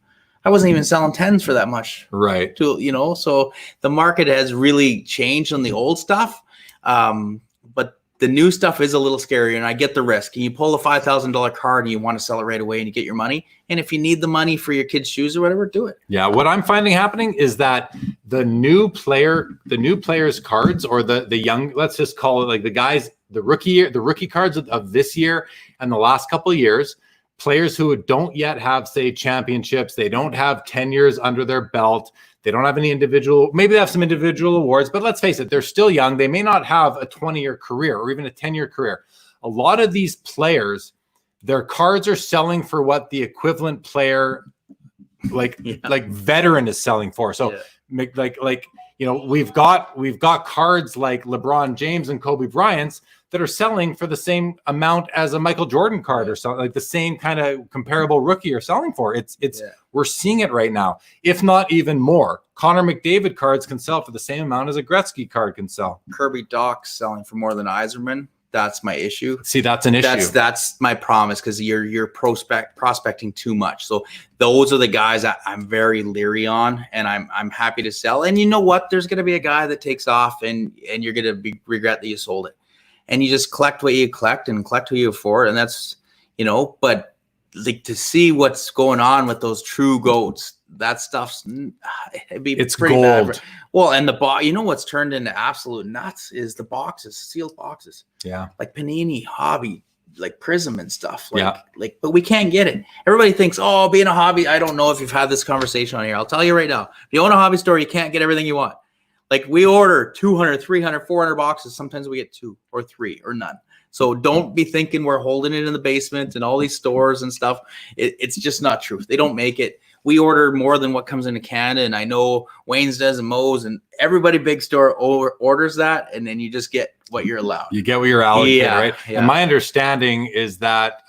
I wasn't even selling 10s for that much. Right. So the market has really changed on the old stuff. But the new stuff is a little scarier, and I get the risk. And you pull a $5,000 card and you want to sell it right away and you get your money. And if you need the money for your kids' shoes or whatever, do it. Yeah. What I'm finding happening is that the new players cards, or the young, let's just call it like the guys, the rookie cards of this year and the last couple of years, players who don't yet have, say, championships, they don't have 10 years under their belt, they don't have any individual, maybe they have some individual awards, but let's face it, they're still young. They may not have a 20-year career or even a 10-year career. A lot of these players, their cards are selling for what the equivalent player, like veteran, is selling for. So we've got cards like LeBron James and Kobe Bryant's that are selling for the same amount as a Michael Jordan card, or something, like the same kind of comparable rookie are selling for. We're seeing it right now, if not even more. Connor McDavid cards can sell for the same amount as a Gretzky card can sell. Kirby Doc's selling for more than Yzerman, that's my issue. See, that's an issue. That's my promise, because you're prospecting too much. So those are the guys that I'm very leery on, and I'm happy to sell. And you know what? There's going to be a guy that takes off, and you're going to regret that you sold it. And you just collect what you collect and collect who you afford, and that's, you know. But like, to see what's going on with those true goats, that stuff's it's pretty gold. bad. Well, and the box, you know what's turned into absolute nuts is the boxes, sealed boxes. Yeah. Like Panini, Hobby, like Prism and stuff. Like, but we can't get it. Everybody thinks, oh, being a hobby. I don't know if you've had this conversation on here. I'll tell you right now. If you own a hobby store, you can't get everything you want. Like, we order 200, 300, 400 boxes. Sometimes we get 2 or 3 or none. So don't be thinking we're holding it in the basement and all these stores and stuff. It's just not true. They don't make it. We order more than what comes into Canada, and I know Wayne's does and Moe's, and everybody big store orders that, and then you just get what you're allowed. You get what you're allocated, right? Yeah. And my understanding is that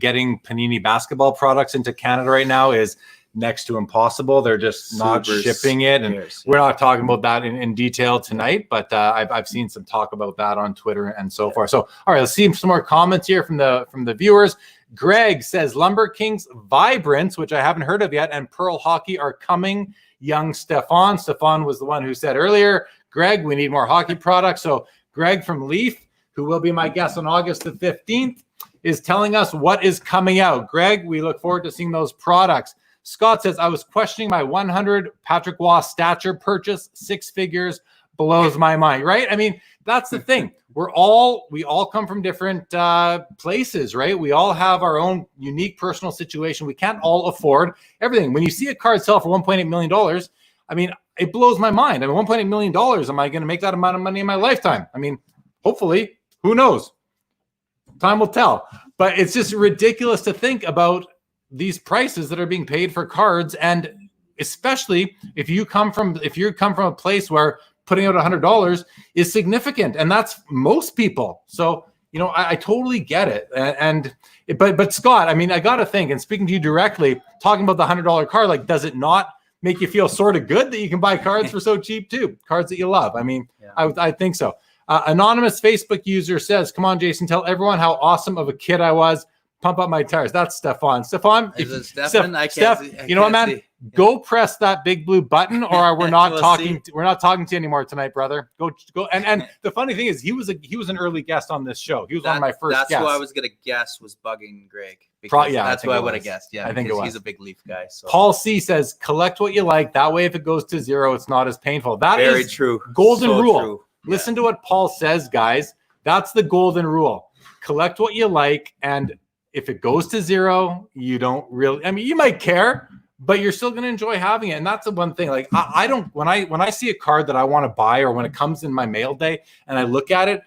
getting Panini basketball products into Canada right now is next to impossible. They're just not shipping it, and we're not talking about that in detail tonight, but I've seen some talk about that on Twitter and so forth. So, all right, let's see some more comments here from the viewers. Greg says Lumber Kings Vibrance, which I haven't heard of yet, and Pearl Hockey are coming. Young Stefan was the one who said earlier, Greg, we need more hockey products. So Greg from Leaf, who will be my guest on August the 15th, is telling us what is coming out. Greg, we look forward to seeing those products. Scott says, I was questioning my 100 Patrick Waugh stature purchase. 6 figures blows my mind, right? I mean, that's the thing. We all come from different places, right? We all have our own unique personal situation. We can't all afford everything. When you see a card sell for $1.8 million, I mean, it blows my mind. I mean, $1.8 million, am I going to make that amount of money in my lifetime? I mean, hopefully, who knows? Time will tell. But it's just ridiculous to think about these prices that are being paid for cards, and especially if you come from a place where putting out $100 is significant, and that's most people. So, you know, I totally get it. But Scott, I mean, I got to think, and speaking to you directly, talking about the $100 card, like, does it not make you feel sort of good that you can buy cards for so cheap too? Cards that you love. I mean, yeah. I think so. Anonymous Facebook user says, come on, Jason, tell everyone how awesome of a kid I was. Pump up my tires. That's Stefan. Stefan, you know what, man? See. Go press that big blue button, or we're not talking. We're not talking to you anymore tonight, brother. Go. And the funny thing is, he was an early guest on this show. He was one of my first. That's who I was gonna guess was bugging Greg. That's who I would have guessed. Yeah, I think it was. He's a big Leaf guy. So. Paul C says, collect what you like. That way, if it goes to 0, it's not as painful. That is very true. Golden rule. True. Listen to what Paul says, guys. That's the golden rule. Collect what you like, and if it goes to 0, you don't really. I mean, you might care, but you're still going to enjoy having it. And that's the one thing. Like, I don't, when I see a card that I want to buy, or when it comes in my mail day and I look at it,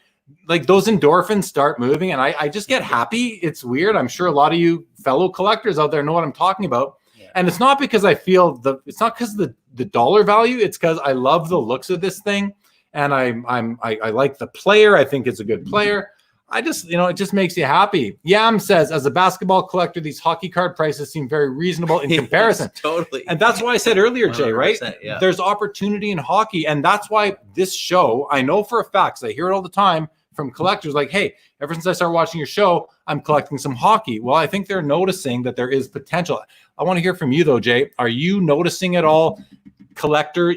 like, those endorphins start moving, and I just get happy. It's weird. I'm sure a lot of you fellow collectors out there know what I'm talking about. Yeah. And it's not because I feel it's not because of the dollar value. It's because I love the looks of this thing. And I like the player. I think it's a good player. I just, it just makes you happy. Yam says, as a basketball collector, these hockey card prices seem very reasonable in comparison. Totally. And that's why I said earlier, Jay, right? Yeah. There's opportunity in hockey. And that's why this show, I know for a fact, I hear it all the time from collectors, like, hey, ever since I started watching your show, I'm collecting some hockey. Well, I think they're noticing that there is potential. I want to hear from you, though, Jay. Are you noticing at all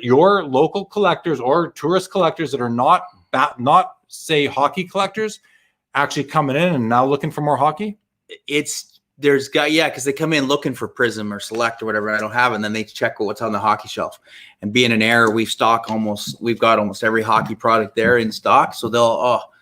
your local collectors or tourist collectors that are not say hockey collectors actually coming in and now looking for more hockey? Because they come in looking for Prism or Select or whatever. I don't have it, and then they check what's on the hockey shelf. And being an error, we've got almost every hockey product there in stock. So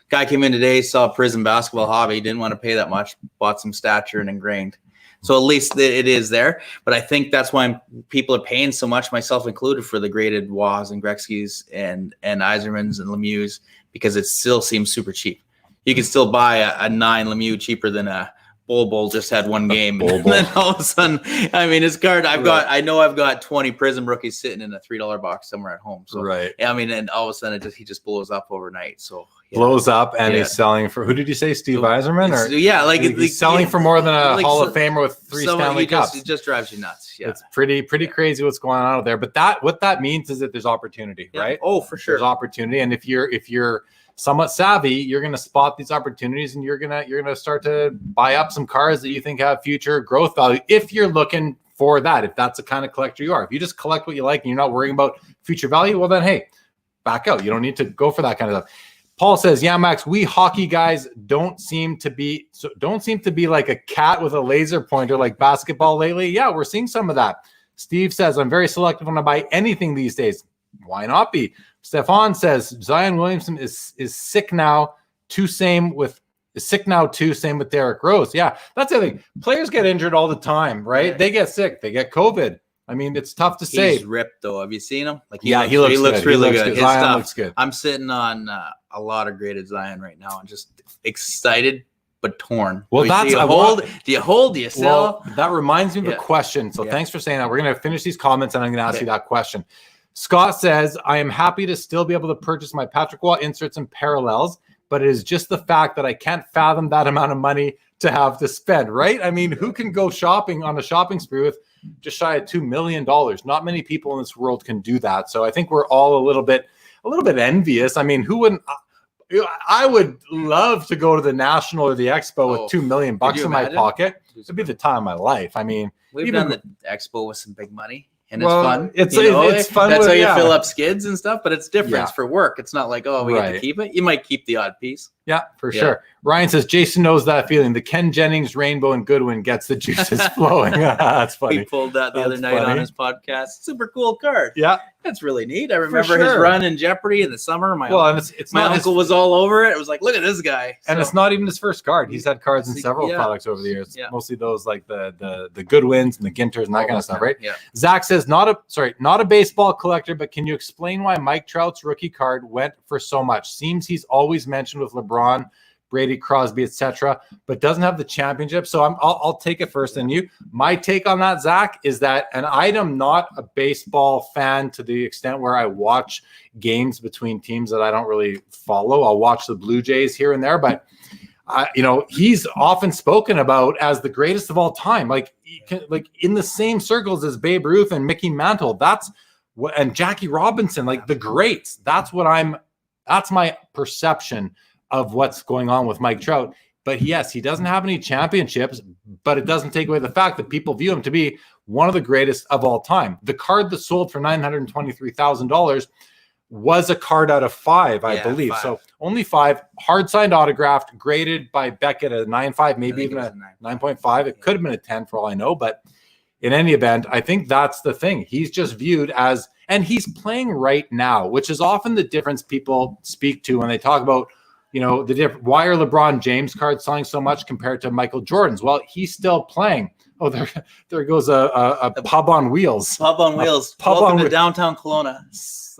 guy came in today, saw Prism basketball hobby, didn't want to pay that much, bought some stature and engraved. So at least it is there. But I think that's why people are paying so much, myself included, for the graded Waughs and Gretzky's and Yzermans and Lemieux, because it still seems super cheap. You can still buy a 9 Lemieux cheaper than a Bol just had one game. And then all of a sudden, I mean, his card, I've got 20 Prism rookies sitting in a $3 box somewhere at home. So, right. I mean, and all of a sudden he just blows up overnight. So blows up, and he's selling for, who did you say, Steve Yzerman? Or he's selling for more than a Hall of Famer with 3 Stanley Cups. It just drives you nuts. Yeah, it's pretty crazy what's going on out there. But what that means is that there's opportunity, right? Oh, for sure. There's opportunity, and if you're somewhat savvy, you're going to spot these opportunities and you're going to start to buy up some cards that you think have future growth value. If you're looking for that, if that's the kind of collector you are, if you just collect what you like and you're not worrying about future value, well then, hey, back out. You don't need to go for that kind of stuff. Paul says, yeah, Max, we hockey guys don't seem to be like a cat with a laser pointer like basketball lately. Yeah, we're seeing some of that. Steve says, I'm very selective when I buy anything these days. Why not be? Stefan says, Zion Williamson is sick now. Same with Derek Rose. Yeah, that's the thing. Players get injured all the time, right? Yeah. They get sick. They get COVID. I mean, it's tough to say. He's ripped though. Have you seen him? Like he looks really good. His Zion stuff, looks good. I'm sitting on a lot of graded Zion right now. I'm just excited but torn. Well, Do you hold? Do you sell? Well, that reminds me of a question. So thanks for saying that. We're going to finish these comments and I'm going to ask you that question. Scott says, I am happy to still be able to purchase my Patrick Waugh inserts and parallels, but it is just the fact that I can't fathom that amount of money to have to spend, right? I mean, who can go shopping on a shopping spree with just shy of $2 million? Not many people in this world can do that. So I think we're all a little bit envious. I mean, who wouldn't? I would love to go to the National or the Expo with $2 million in my pocket. It'd be the time of my life. I mean, we've done the Expo with some big money. And well, it's fun. It's fun. That's how you fill up skids and stuff, but it's different. Yeah. It's for work. It's not like, we get to keep it. You might keep the odd piece. Yeah, for sure. Ryan says, Jason knows that feeling. The Ken Jennings Rainbow and Goodwin gets the juices flowing. That's funny. He pulled that the other night on his podcast. Super cool card. Yeah. That's really neat. I remember his run in Jeopardy in the summer. My uncle was all over it. It was like, look at this guy. And it's not even his first card. He's had cards in several products over the years. Yeah. Mostly those like the Goodwins and the Ginters and that kind of stuff, right? Yeah. Zach says, not a baseball collector, but can you explain why Mike Trout's rookie card went for so much? Seems he's always mentioned with LeBron, Brady, Crosby, etc., but doesn't have the championship. So I'll take it first. And my take on that, Zach, is that, and I'm not a baseball fan to the extent where I watch games between teams that I don't really follow. I'll watch the Blue Jays here and there, but he's often spoken about as the greatest of all time, like in the same circles as Babe Ruth and Mickey Mantle. And Jackie Robinson, like the greats. That's my perception of what's going on with Mike Trout. But yes, he doesn't have any championships, but it doesn't take away the fact that people view him to be one of the greatest of all time. The card that sold for $923,000 was a card out of 5, I believe. 5. So only 5, hard signed, autographed, graded by Beckett at a 9.5, maybe even a 9.5. It could have been a 10 for all I know. But in any event, I think that's the thing. He's just viewed as, and he's playing right now, which is often the difference people speak to when they talk about, why are LeBron James cards selling so much compared to Michael Jordan's? Well, he's still playing. Oh, there goes a pub on wheels. Pub on wheels. Welcome to downtown Kelowna.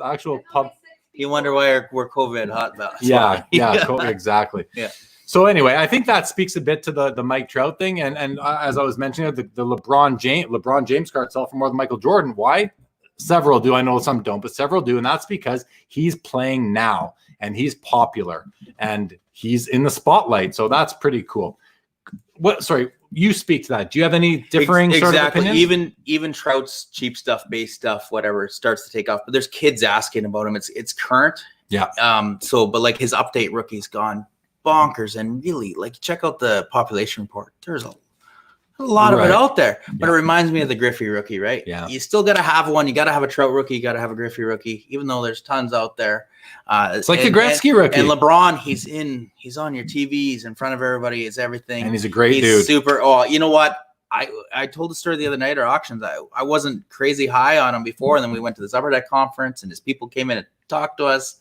Actual pub. You wonder why we're COVID hot about. Yeah, exactly. Yeah. So anyway, I think that speaks a bit to the Mike Trout thing, and as I was mentioning, the LeBron James cards sell for more than Michael Jordan. Why? Several do. I know some don't, but several do, and that's because he's playing now. And he's popular and he's in the spotlight. So that's pretty cool. You speak to that. Do you have any differing sort of opinions? Even Trout's cheap stuff, base stuff, whatever starts to take off. But there's kids asking about him. It's current. Yeah. But like his update rookie's gone bonkers, and really like check out the population report. There's a lot of it out there, but it reminds me of the Griffey rookie, right? Yeah. You still got to have one. You got to have a Trout rookie. You got to have a Griffey rookie, even though there's tons out there. It's like the Gretzky rookie. And LeBron, he's on your TVs in front of everybody. It's everything. And he's a great dude. Super. Oh, you know what? I told the story the other night at auctions. I wasn't crazy high on him before. And then we went to this Upper Deck conference and his people came in and talked to us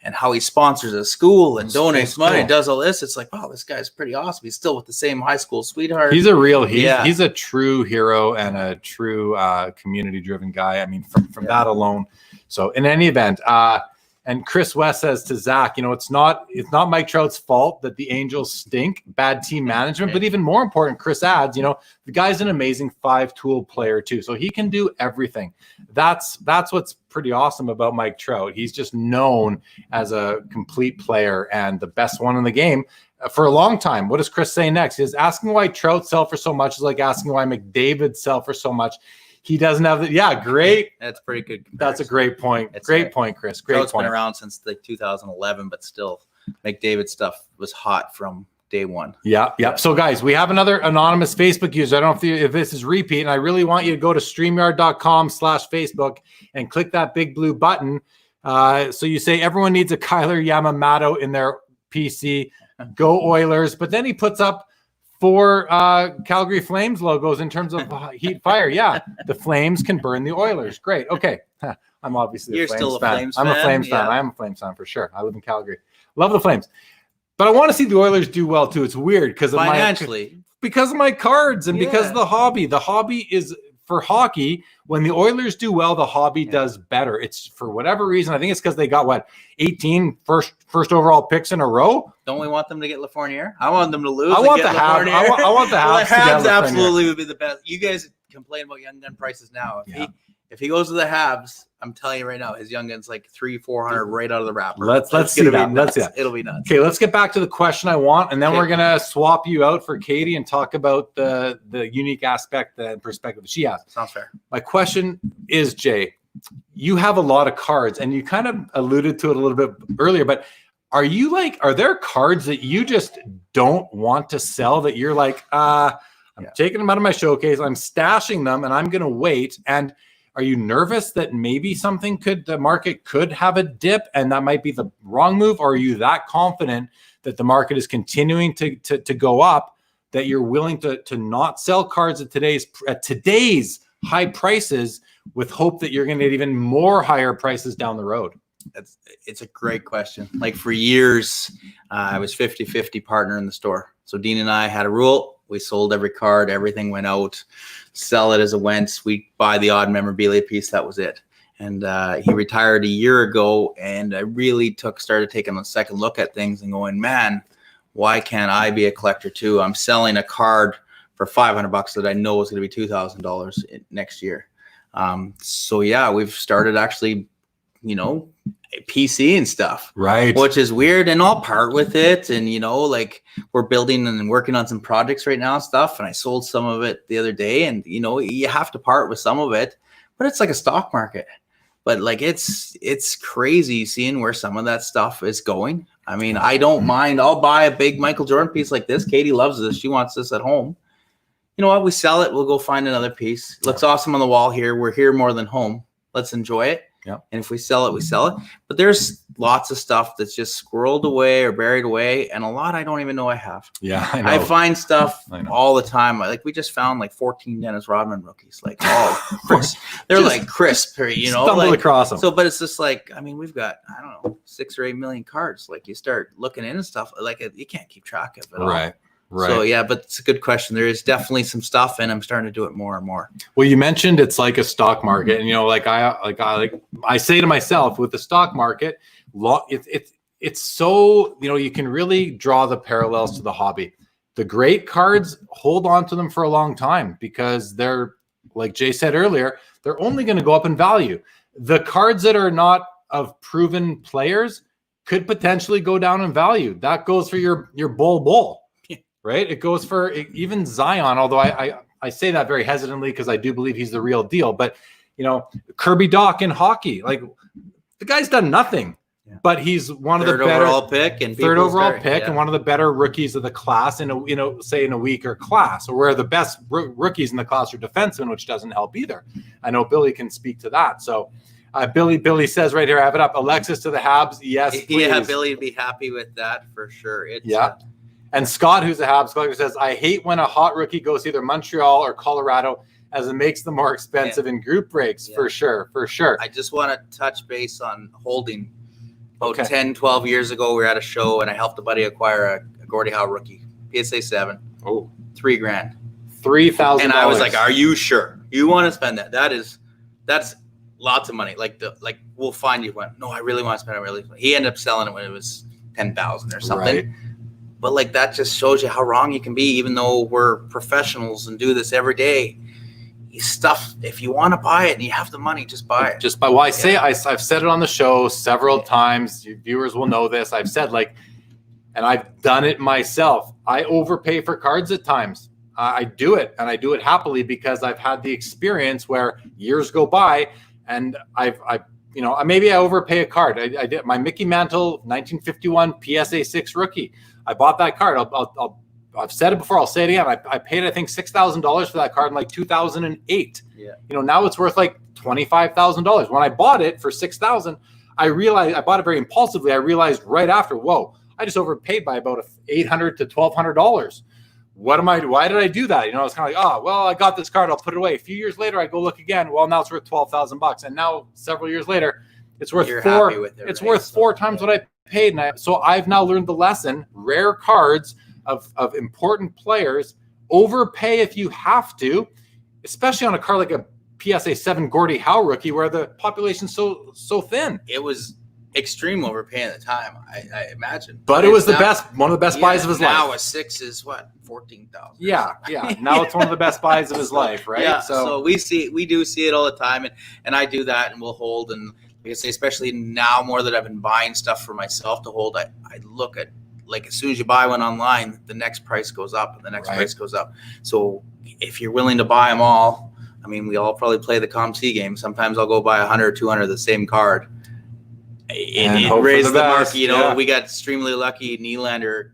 and how he sponsors a school and donates money and does all this. It's like, wow, this guy's pretty awesome. He's still with the same high school sweetheart. He's a true hero and a true community driven guy. I mean, from that alone. So in any event, and Chris West says to Zach, it's not Mike Trout's fault that the Angels stink, bad team management, but even more important, Chris adds, the guy's an amazing 5-tool player too. So he can do everything. That's what's pretty awesome about Mike Trout. He's just known as a complete player and the best one in the game for a long time. What does Chris say next? He's asking why Trout sell for so much is like asking why McDavid sell for so much. He doesn't have the great. That's pretty good comparison. That's a great point. Great point, Chris. Great Trout's point. Been around since like 2011, but still McDavid stuff was hot from day one. Yeah. So guys, we have another anonymous Facebook user. I don't know if this is repeat, and I really want you to go to StreamYard.com/Facebook and click that big blue button. So you say everyone needs a Kyler Yamamoto in their PC. Go Oilers. But then he puts up 4 Calgary Flames logos in terms of heat fire. Yeah, the Flames can burn the Oilers. Great. Okay. I'm obviously You're a Flames still a fan. Flames I'm a fan? Flames fan. Yeah. I am a Flames fan for sure. I live in Calgary. Love the Flames. But I want to see the Oilers do well too. It's weird because of Financially. because of my cards and because of the hobby. The hobby is for hockey. When the Oilers do well, the hobby does better. It's for whatever reason. I think it's because they got 18 first overall picks in a row. Don't we want them to get Lafreniere? I want them to lose. I want the Habs. I want the Habs. The Habs to get absolutely would be the best. You guys complain about young gun prices now. If he goes to the Habs, I'm telling you right now, his young gun's like 300-400 right out of the wrapper. Let's see that. Let's see that. It'll be nuts. Okay, let's get back to the question I want, and then we're gonna swap you out for Katie and talk about the unique aspect and perspective she has. Sounds fair. My question is, Jay, you have a lot of cards, and you kind of alluded to it a little bit earlier, but are there cards that you just don't want to sell that you're like, I'm taking them out of my showcase, I'm stashing them, and I'm gonna wait? And are you nervous that maybe the market could have a dip and that might be the wrong move? Or are you that confident that the market is continuing to go up that you're willing to not sell cards at today's high prices with hope that you're going to get even more higher prices down the road? It's a great question. Like for years, I was 50-50 partner in the store. So Dean and I had a rule. We sold every card. Everything went out. Sell it as it went. We buy the odd memorabilia piece. That was it. And he retired a year ago. And I really started taking a second look at things and going, man, why can't I be a collector too? I'm selling a card for $500 that I know is going to be $2,000 next year. So yeah, we've started actually, PC and stuff, right? Which is weird, and I'll part with it. And like we're building and working on some projects right now and stuff. And I sold some of it the other day, and you have to part with some of it, but it's like a stock market. But like it's crazy seeing where some of that stuff is going. I mean, I don't mind. I'll buy a big Michael Jordan piece like this. Katie loves this. She wants this at home. You know what? We sell it. We'll go find another piece. It looks awesome on the wall here. We're here more than home. Let's enjoy it. Yeah. And if we sell it, we sell it. But there's lots of stuff that's just squirreled away or buried away, and a lot I don't even know I have. Yeah, I know. I find stuff all the time. Like we just found like 14 Dennis Rodman rookies. Like crisp. They're like crisp, stumble across them. So, but it's just like, I mean, we've got 6 or 8 million cards. Like you start looking into stuff, like you can't keep track of it all. Right. So yeah, but it's a good question. There is definitely some stuff, and I'm starting to do it more and more. Well, you mentioned it's like a stock market, and I say to myself, with the stock market, it's so you can really draw the parallels to the hobby. The great cards, hold on to them for a long time because they're, like Jay said earlier, they're only going to go up in value. The cards that are not of proven players could potentially go down in value. That goes for your bull. Right? It goes for even Zion, although I say that very hesitantly because I do believe he's the real deal. But, Kirby Doc in hockey, like the guy's done nothing, but he's one of the better overall pick and third overall pick and one of the better rookies of the class in a weaker class, or where the best rookies in the class are defensemen, which doesn't help either. I know Billy can speak to that. So Billy says right here, I have it up. Alexis to the Habs. Yes, please. Yeah, Billy would be happy with that for sure. And Scott, who's a Habs collector, says, I hate when a hot rookie goes either Montreal or Colorado, as it makes them more expensive in group breaks. For sure. I just want to touch base on holding. About 10, 12 years ago, we were at a show, and I helped a buddy acquire a Gordie Howe rookie, PSA 7. Oh, $3,000. $3,000. And I was like, are you sure? You want to spend that? That's lots of money. Like we'll find you one. No, I really want to spend it. He ended up selling it when it was $10,000 or something. Right. But like that just shows you how wrong you can be, even though we're professionals and do this every day. Stuff, if you want to buy it and you have the money, just buy it. Just buy. Well, I've said it on the show several times. Your viewers will know this. I've said and I've done it myself. I overpay for cards at times. I do it, and I do it happily because I've had the experience where years go by and I've maybe I overpay a card. I did my Mickey Mantle 1951 PSA 6 rookie. I bought that card. I've said it before. I'll say it again. I paid, I think, $6,000 for that card in like 2008. Yeah. Now it's worth like $25,000. When I bought it for $6,000, I realized I bought it very impulsively. I realized right after, whoa, I just overpaid by about $800 to $1,200. Why did I do that? It's kind of like, I got this card, I'll put it away. A few years later, I go look again. Well, now it's worth $12,000. And now several years later, it's worth four times what I paid. So I've now learned the lesson. Rare cards of important players, overpay if you have to, especially on a card like a PSA 7 Gordie Howe rookie where the population's so thin. It was extreme overpaying at the time, I imagine. But it was one of the best buys of his life. Now a 6 is what, 14,000. Yeah. Now it's one of the best buys of his life, right? Yeah. So we do see it all the time, and I do that, and we'll hold. And like I say, especially now more that I've been buying stuff for myself to hold, I look at, like, as soon as you buy one online, the next price goes up and the next price goes up. So if you're willing to buy them all, I mean, we all probably play the ComC game. Sometimes I'll go buy 100 or 200 of the same card. It raised the market. We got extremely lucky. Nylander,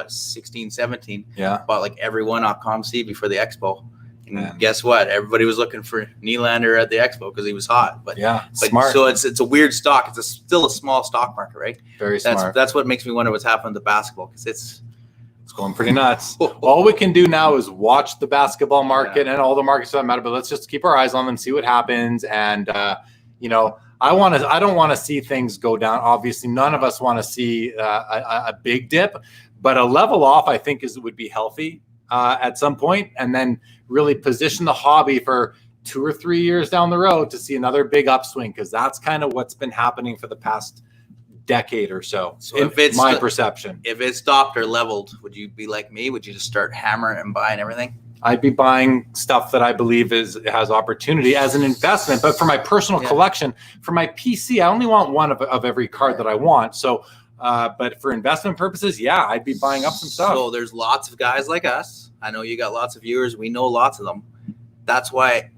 16, 17. Yeah. Bought like every one off ComC before the Expo. And guess what? Everybody was looking for Nylander at the Expo because he was hot. But smart. So it's a weird stock. It's still a small stock market, right? Very smart. That's what makes me wonder what's happened to basketball, because it's going pretty nuts. All we can do now is watch the basketball market and all the markets that matter. But let's just keep our eyes on them, see what happens. And I don't want to see things go down. Obviously, none of us want to see a big dip, but a level off, I think, would be healthy at some point, and then really position the hobby for 2 or 3 years down the road to see another big upswing, because that's kind of what's been happening for the past decade or so. So if it's my perception, if it stopped or leveled, would you be like me? Would you just start hammering and buying everything? I'd be buying stuff that I believe has opportunity as an investment. But for my personal collection, for my PC, I only want one of every card that I want. So, but for investment purposes, I'd be buying up some stuff. So there's lots of guys like us. I know you got lots of viewers. We know lots of them. That's why,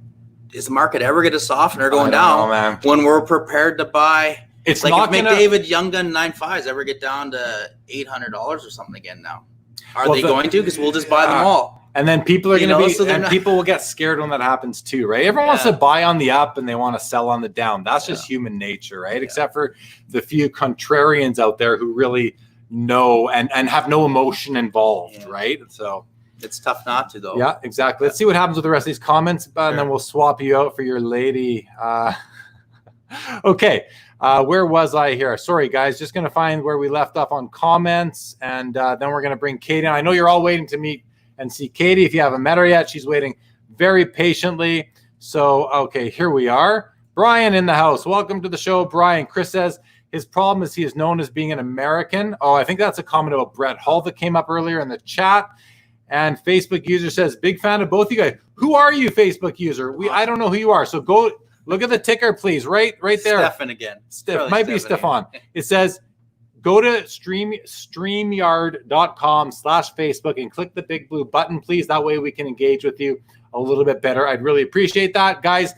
is the market ever going to soften or going down when we're prepared to buy? It's like not if McDavid Young Gun 9.5s ever get down to $800 or something again now. Are they going to? Because we'll just buy them all. And then people are going to be, and people will get scared when that happens too, right? Everyone wants to buy on the up and they want to sell on the down. That's just human nature, right? Yeah. Except for the few contrarians out there who really know and have no emotion involved, right? So it's tough not to, though. Yeah, exactly. Let's see what happens with the rest of these comments, and then we'll swap you out for your lady. Okay. Where was I here? Sorry, guys. Just going to find where we left off on comments, and then we're going to bring Katie in. I know you're all waiting to meet and see Katie. If you haven't met her yet, she's waiting very patiently. So, okay, here we are. Brian in the house. Welcome to the show, Brian. Chris says his problem is he is known as being an American. Oh, I think that's a comment about Brett Hull that came up earlier in the chat. And Facebook user says, big fan of both you guys. Who are you, Facebook user? I don't know who you are. So go look at the ticker, please. Right there. Stefan again. Might be Stefan. It says, go to StreamYard.com/Facebook and click the big blue button, please. That way we can engage with you a little bit better. I'd really appreciate that. Guys,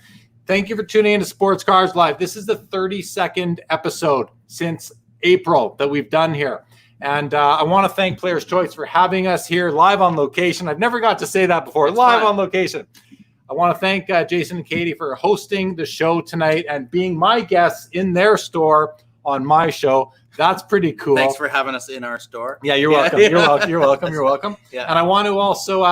thank you for tuning in to Sports Cards Live. This is the 32nd episode since April that we've done here. And I want to thank Players Choice for having us here live on location. I've never got to say that before. It's live on location. I want to thank Jason and Katie for hosting the show tonight and being my guests in their store on my show. That's pretty cool. Thanks for having us in our store. Yeah, you're welcome. You're welcome. You're welcome. You're welcome. Yeah. And I want to also,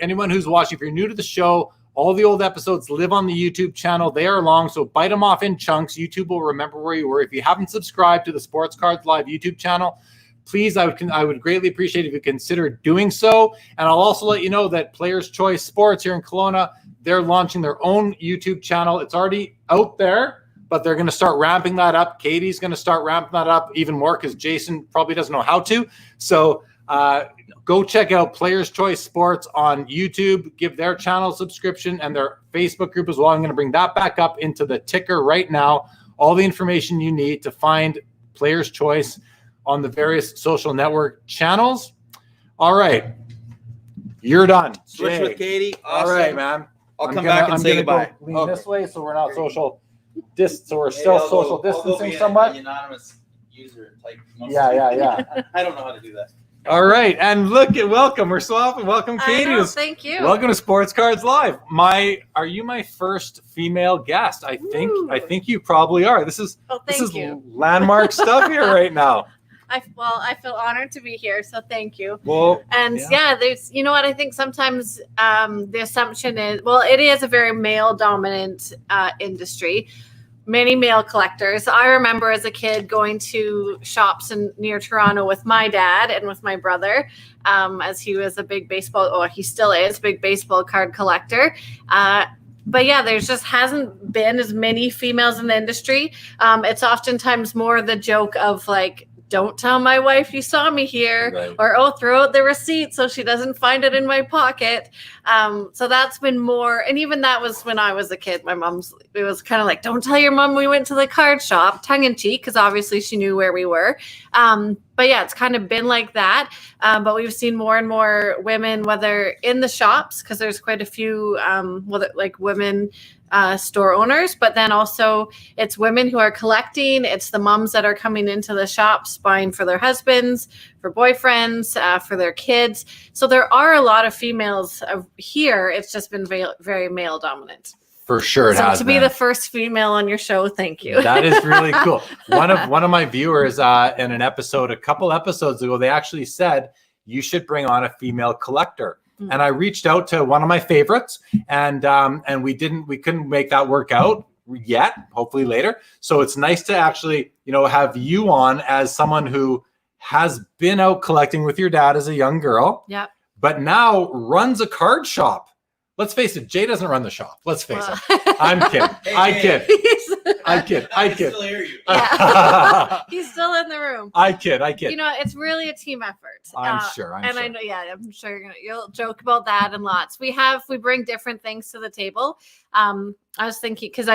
anyone who's watching, if you're new to the show, all the old episodes live on the YouTube channel. They are long, so bite them off in chunks. YouTube will remember where you were. If you haven't subscribed to the Sports Cards Live YouTube channel, please, I would greatly appreciate if you consider doing so. And I'll also let you know that Players Choice Sports here in Kelowna, they're launching their own YouTube channel. It's already out there, but they're going to start ramping that up. Katie's going to start ramping that up even more because Jason probably doesn't know how to. So go check out Players Choice Sports on YouTube. Give their channel a subscription and their Facebook group as well. I'm going to bring that back up into the ticker right now. All the information you need to find Players Choice on the various social network channels. All right. You're done. Switch with Katie. Awesome. All right, man. I'll come back and say goodbye. Lean this way so we're not social so we're still social distancing somewhat. Anonymous user type. Yeah. I don't know how to do that. All right, and welcome. We're so happy. Welcome, Katie. I know, thank you. Welcome to Sports Cards Live. Are you my first female guest? I think you probably are. This is landmark stuff here right now. I feel honored to be here, so thank you. Well, and there's, you know what, I think sometimes the assumption is, well, it is a very male dominant industry. Many male collectors. I remember as a kid going to shops near Toronto with my dad and with my brother, as he was a big he still is, big baseball card collector. But yeah, there's just hasn't been as many females in the industry. It's oftentimes more the joke of like, don't tell my wife you saw me here, right. Or throw out the receipt so she doesn't find it in my pocket. So that's been more, and even that was when I was a kid. It was kind of like, don't tell your mom we went to the card shop, tongue in cheek, because obviously she knew where we were. But yeah, it's kind of been like that. But we've seen more and more women, whether in the shops, because there's quite a few women store owners, but then also it's women who are collecting. It's the moms that are coming into the shops buying for their husbands, for boyfriends, for their kids. So there are a lot of females here. It's just been very male dominant. For sure, it has to be the first female on your show, thank you. That is really cool. One of my viewers in an episode, a couple episodes ago, they actually said you should bring on a female collector. And I reached out to one of my favorites, and we couldn't make that work out yet. Hopefully later. So it's nice to actually, have you on as someone who has been out collecting with your dad as a young girl. Yep. But now runs a card shop. Let's face it, Jay doesn't run the shop. Let's face it. I'm kidding. I kid. I kid. Still hear you. Yeah. He's still in the room. I kid. It's really a team effort. I'm sure. I know. Yeah, I'm sure you'll joke about that and lots. We bring different things to the table. I was thinking, because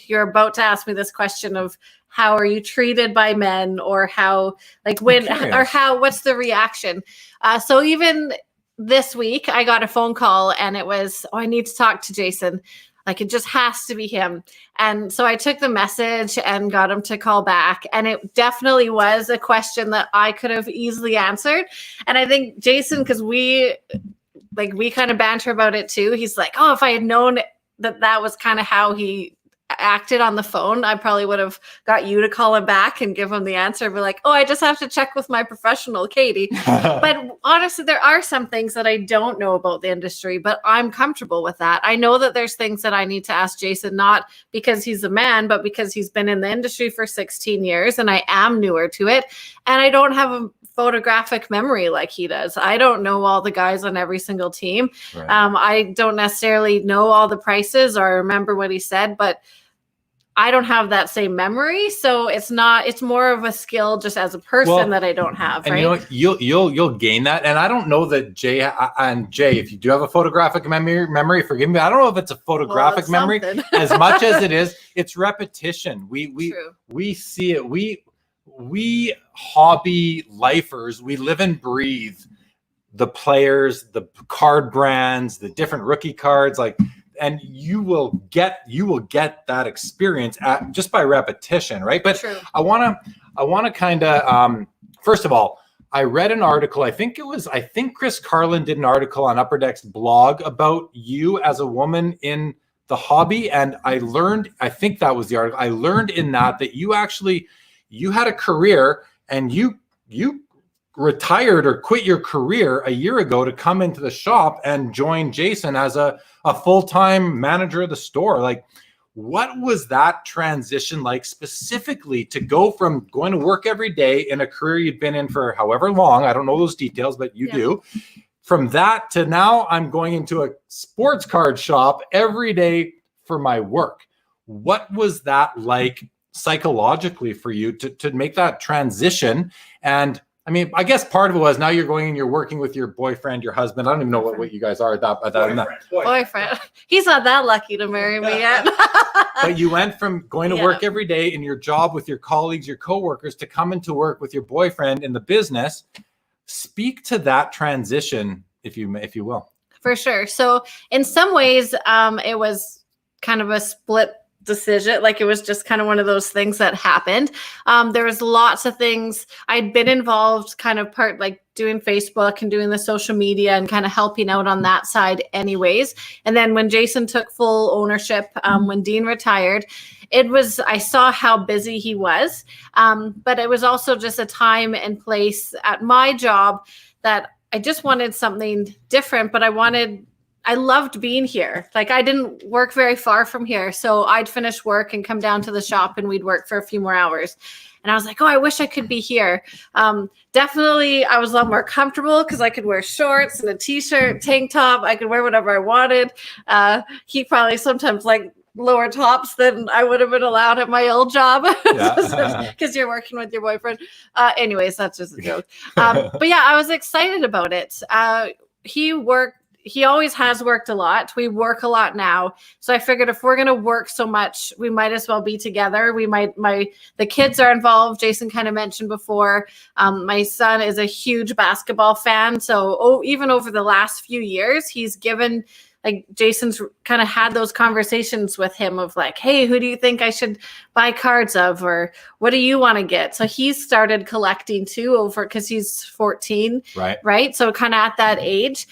you're about to ask me this question of how are you treated by men, or how, like, when, or how, what's the reaction? So even this week I got a phone call and it was, I need to talk to Jason. Like, it just has to be him. And so I took the message and got him to call back. And it definitely was a question that I could have easily answered. And I think Jason, because we kind of banter about it too. He's like, oh, if I had known that was kind of how he acted on the phone, I probably would have got you to call him back and give him the answer. Be like, oh, I just have to check with my professional, Katie. But honestly, there are some things that I don't know about the industry, but I'm comfortable with that. I know that there's things that I need to ask Jason, not because he's a man, but because he's been in the industry for 16 years and I am newer to it. And I don't have a photographic memory like he does. I don't know all the guys on every single team. Right. I don't necessarily know all the prices or remember what he said, but I don't have that same memory. So it's more of a skill just as a person that I don't have. And right? You'll gain that. And I don't know that Jay, if you do have a photographic memory, forgive me. I don't know if it's a photographic memory as much as it's repetition. We see it. We hobby lifers, we live and breathe the players, the card brands, the different rookie cards, and you will get that experience just by repetition, right? But true. I want to kind of first of all, I read an article. I think Chris Carlin did an article on Upper Deck's blog about you as a woman in the hobby, and I think that was the article. I learned in that you had a career and you retired or quit your career a year ago to come into the shop and join Jason as a full-time manager of the store. Like, what was that transition like specifically to go from going to work every day in a career you'd been in for however long? I don't know those details, but you do. From that to now I'm going into a sports card shop every day for my work. What was that like psychologically for you to make that transition? And I mean, I guess part of it was now you're going and you're working with your boyfriend, your husband. I don't even know what you guys are at that. Boyfriend. He's not that lucky to marry me yet. But you went from going to work every day in your job with your colleagues, your coworkers, to come into work with your boyfriend in the business. Speak to that transition, if you will. For sure. So in some ways, it was kind of a split decision. Like it was just kind of one of those things that happened. There was lots of things I'd been involved kind of part like doing Facebook and doing the social media and kind of helping out on that side anyways. And then when Jason took full ownership, when Dean retired, I saw how busy he was. But it was also just a time and place at my job that I just wanted something different, but I loved being here. Like I didn't work very far from here. So I'd finish work and come down to the shop and we'd work for a few more hours. And I was like, oh, I wish I could be here. Definitely, I was a lot more comfortable because I could wear shorts and a t-shirt, tank top. I could wear whatever I wanted. He probably sometimes like lower tops than I would have been allowed at my old job because you're working with your boyfriend. Anyways, that's just a joke. But yeah, I was excited about it. He always has worked a lot. We work a lot now. So I figured if we're going to work so much, we might as well be together. The kids are involved. Jason kind of mentioned before, my son is a huge basketball fan. So even over the last few years, he's given, like Jason's kind of had those conversations with him of like, hey, who do you think I should buy cards of? Or what do you want to get? So he's started collecting too because he's 14. Right. So kind of at that age.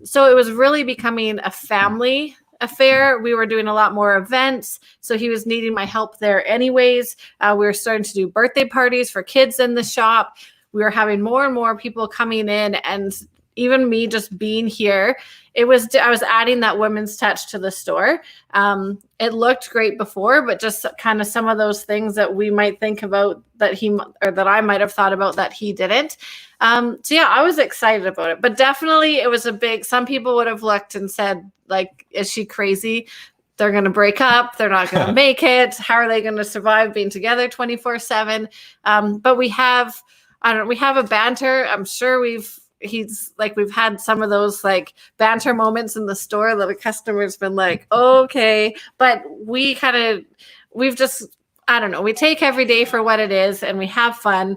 So it was really becoming a family affair. We were doing a lot more events. So he was needing my help there anyways. We were starting to do birthday parties for kids in the shop. We were having more and more people coming in, and even me just being here, I was adding that women's touch to the store. It looked great before, but just kind of some of those things that we might think about that I might have thought about that he didn't. So yeah, I was excited about it, but definitely it was some people would have looked and said like, is she crazy? They're going to break up. They're not going to make it. How are they going to survive being together 24/7? But we have a banter. I'm sure we've had some of those like banter moments in the store that a customer's been like, okay, but we take every day for what it is and we have fun.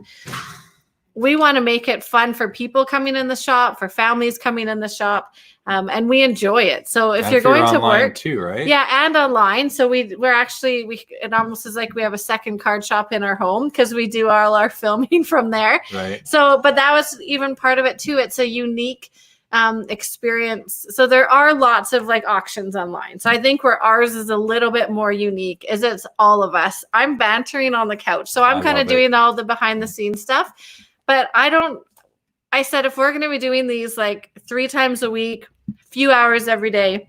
We want to make it fun for people coming in the shop, for families coming in the shop, and we enjoy it. So if you're going to work too, right? Yeah, and online. So it almost is like we have a second card shop in our home because we do all our filming from there. Right. So, but that was even part of it too. It's a unique experience. So there are lots of like auctions online. So I think where ours is a little bit more unique is it's all of us. I'm bantering on the couch. So I'm kind of doing all the behind the scenes stuff. But I said, if we're going to be doing these like 3 times a week, few hours every day,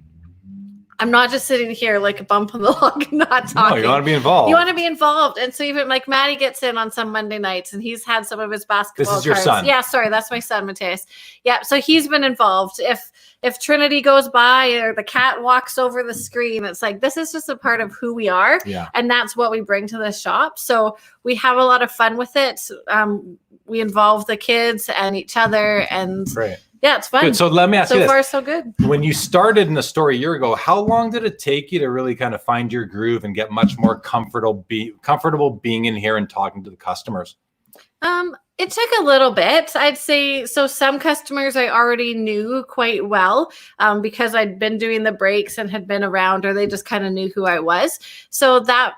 I'm not just sitting here like a bump on the log and not talking. No, you want to be involved. You want to be involved. And so even like Maddie gets in on some Monday nights and he's had some of his basketball This is your cards. son. Yeah, sorry. That's my son, Mateus. Yeah. So he's been involved. If Trinity goes by or the cat walks over the screen, it's like, this is just a part of who we are. Yeah. And that's what we bring to the shop. So we have a lot of fun with it. We involve the kids and each other, and yeah, it's fun. Good. So let me ask you this. So far, so good. When you started in the store a year ago, how long did it take you to really kind of find your groove and get much more comfortable being in here and talking to the customers? It took a little bit, I'd say. So some customers I already knew quite well because I'd been doing the breaks and had been around, or they just kind of knew who I was. So that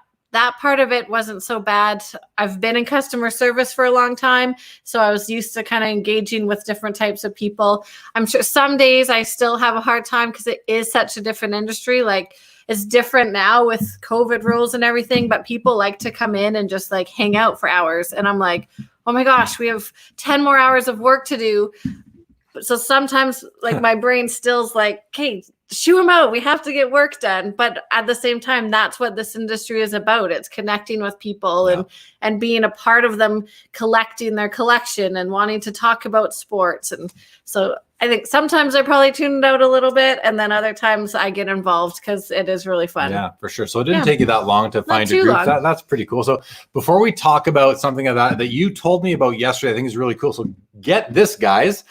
part of it wasn't so bad. I've been in customer service for a long time, so I was used to kind of engaging with different types of people. I'm sure some days I still have a hard time because it is such a different industry. Like it's different now with COVID rules and everything, but people like to come in and just like hang out for hours. And I'm like, oh my gosh, we have 10 more hours of work to do. So sometimes like my brain still's like, okay, shoo them out. We have to get work done. But at the same time, that's what this industry is about. It's connecting with people and being a part of them, collecting their collection and wanting to talk about sports. And so I think sometimes I probably tuned out a little bit, and then other times I get involved because it is really fun. Yeah, for sure. So it didn't take you that long to find your group. group. That's pretty cool. So before we talk about something of that you told me about yesterday, I think is really cool. So get this, guys.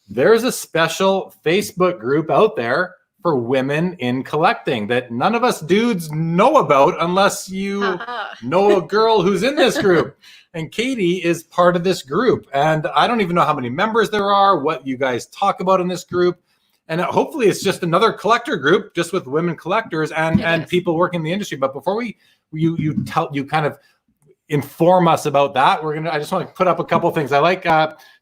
There's a special Facebook group out there for women in collecting that none of us dudes know about unless you know a girl who's in this group. And Katie is part of this group. And I don't even know how many members there are, what you guys talk about in this group. And hopefully it's just another collector group, just with women collectors and people working in the industry. But before you kind of inform us about that, I just want to put up a couple things. I like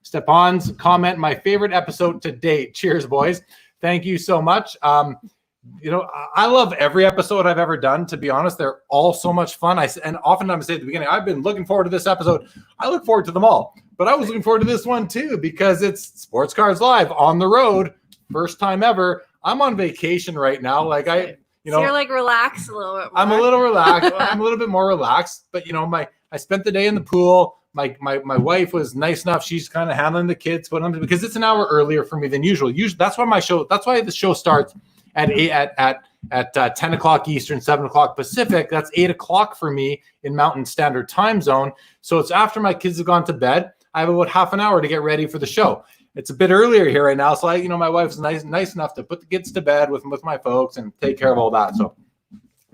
Stepan's comment, my favorite episode to date. Cheers, boys. Thank you so much. I love every episode I've ever done, to be honest. They're all so much fun. And oftentimes I say at the beginning, I've been looking forward to this episode. I look forward to them all, but I was looking forward to this one too, because it's Sports Cards Live on the road. First time ever. I'm on vacation right now. Like so you're like relaxed a little bit more. I'm a little relaxed. I'm a little bit more relaxed, but I spent the day in the pool. My wife was nice enough. She's kind of handling the kids, because it's an hour earlier for me than usual. Usually that's why the show starts at 10 o'clock Eastern, 7 o'clock Pacific. That's 8 o'clock for me in Mountain Standard Time Zone. So it's after my kids have gone to bed. I have about half an hour to get ready for the show. It's a bit earlier here right now, so my wife's nice enough to put the kids to bed with my folks and take care of all that. So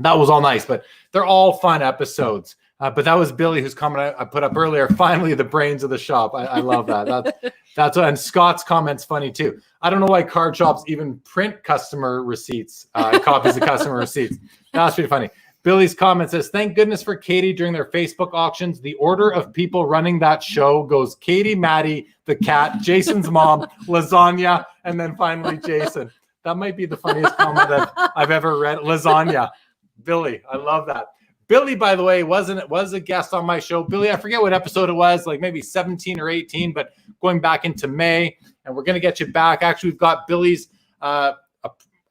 that was all nice, but they're all fun episodes. But that was Billy, whose comment I put up earlier. Finally, the brains of the shop. I love that. That's what, and Scott's comment's funny too. I don't know why card shops even print customer receipts, copies of customer receipts. That's pretty funny. Billy's comment says, thank goodness for Katie during their Facebook auctions. The order of people running that show goes Katie, Maddie, the cat, Jason's mom, lasagna, and then finally Jason. That might be the funniest comment I've ever read. Lasagna. Billy, I love that. Billy, by the way, was a guest on my show. Billy, I forget what episode it was, like maybe 17 or 18, but going back into May, and we're going to get you back. Actually, we've got Billy's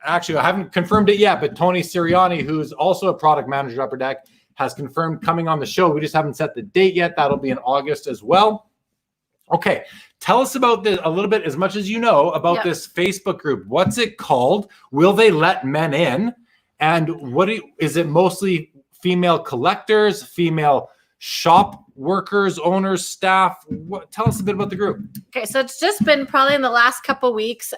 actually, I haven't confirmed it yet, but Tony Sirianni, who's also a product manager at Upper Deck, has confirmed coming on the show. We just haven't set the date yet. That'll be in August as well. Okay, tell us about this a little bit, as much as you know about this Facebook group. What's it called? Will they let men in? And is it mostly female collectors, female shop workers, owners, staff? Tell us a bit about the group. Okay, so it's just been probably in the last couple weeks.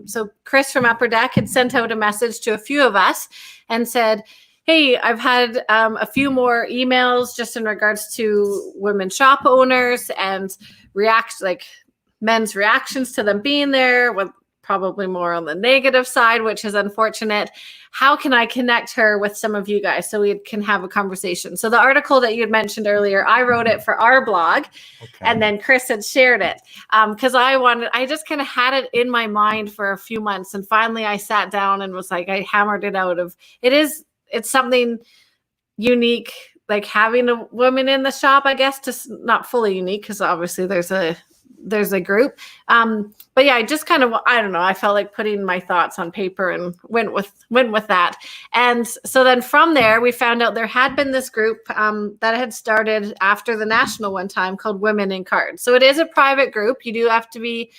So Chris from Upper Deck had sent out a message to a few of us and said, hey, I've had a few more emails just in regards to women shop owners and men's reactions to them being there, with probably more on the negative side, which is unfortunate. How can I connect her with some of you guys so we can have a conversation? So the article that you had mentioned earlier, I wrote it for our blog, and then Chris had shared it because I just kind of had it in my mind for a few months, and finally I sat down and was like, I hammered it out of it's something unique, like having a woman in the shop, I guess, just not fully unique because obviously there's a group. But yeah, I just kind of, I don't know, I felt like putting my thoughts on paper and went with that. And so then from there, we found out there had been this group that had started after the national one time called Women in Cards. So it is a private group. You do have to be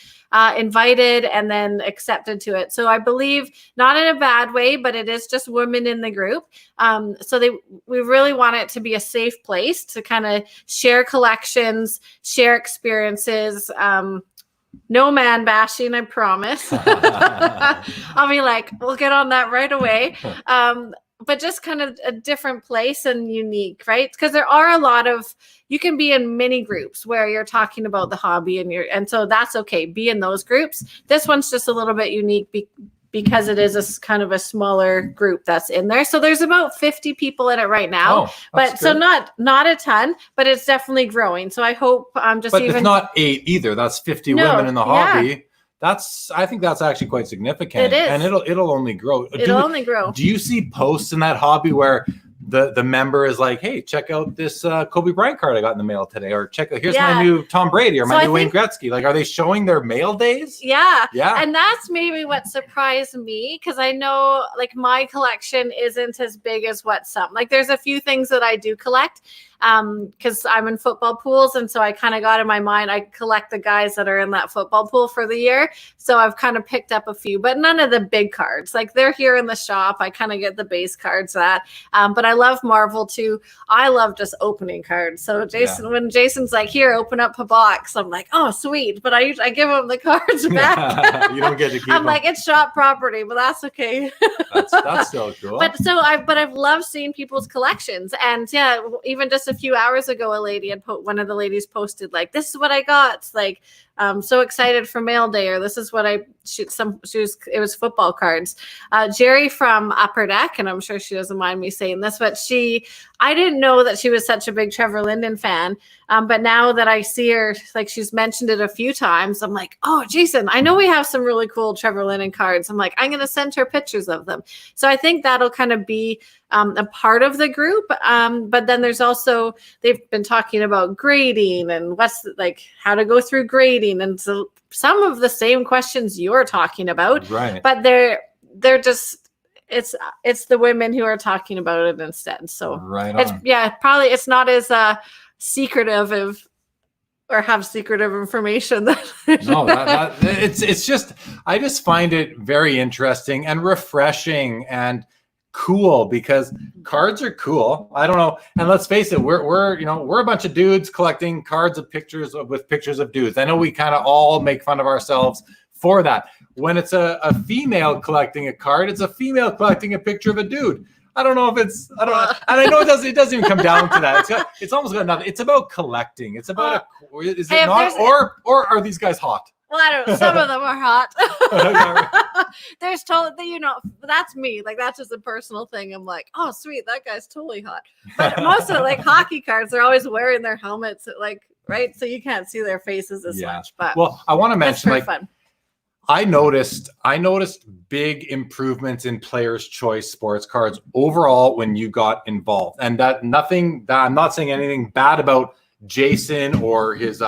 invited and then accepted to it. So I believe not in a bad way, but it is just women in the group. So we really want it to be a safe place to kind of share collections, share experiences, no man bashing, I promise. I'll be like, we'll get on that right away. But just kind of a different place and unique, right? Because there are you can be in many groups where you're talking about the hobby and so that's okay. Be in those groups. This one's just a little bit unique because it is a kind of a smaller group that's in there. So there's about 50 people in it right now, so not a ton, but it's definitely growing. So I hope but it's not 8 either. That's 50 women in the hobby. I think that's actually quite significant. It is. And it'll only grow. It'll only grow. Do you see posts in that hobby where the member is like, hey, check out this Kobe Bryant card I got in the mail today, or here's my new Tom Brady or my new Wayne Gretzky. Like, are they showing their mail days? Yeah. And that's maybe what surprised me, because I know like my collection isn't as big as what there's a few things that I do collect because I'm in football pools, and so I kind of got in my mind I collect the guys that are in that football pool for the year. So I've kind of picked up a few, but none of the big cards. Like, they're here in the shop. I kind of get the base cards but I love Marvel too. I love just opening cards. So when Jason's like, here, open up a box, I'm like, oh, sweet. But I give him the cards back. You don't get to keep I'm them. like, it's shop property, but that's okay. That's still cool. But I've loved seeing people's collections. And even just a few hours ago, one of the ladies posted like, this is what I got. It's like, So excited for mail day, or this is what it was football cards. Jerry from Upper Deck, and I'm sure she doesn't mind me saying this, but I didn't know that she was such a big Trevor Linden fan. But now that I see her, like she's mentioned it a few times, I'm like, oh, Jason, I know we have some really cool Trevor Linden cards. I'm like, I'm going to send her pictures of them. So I think that'll kind of be a part of the group. But then there's also, they've been talking about grading and how to go through grading. And so some of the same questions you're talking about, right? But they're just, it's the women who are talking about it instead. So right on. Probably it's not as secretive or have secretive information. No, it's just, I just find it very interesting and refreshing and cool because cards are cool. I don't know. And let's face it, we're a bunch of dudes collecting cards with pictures of dudes. I know we kind of all make fun of ourselves for that. When it's a female collecting a card, it's a female collecting a picture of a dude. I don't know if it's, I don't know. And I know it doesn't even come down to that. It's almost got nothing. It's about collecting. It's about, is it not? Or are these guys hot? Well, I don't know. Some of them are hot. There's totally, that's me. Like, that's just a personal thing. I'm like, oh, sweet. That guy's totally hot. But most of hockey cards, they're always wearing their helmets, right? So you can't see their faces as much. But well, I want to mention, fun. I noticed big improvements in Players' Choice sports cards overall when you got involved, and that I'm not saying anything bad about Jason or his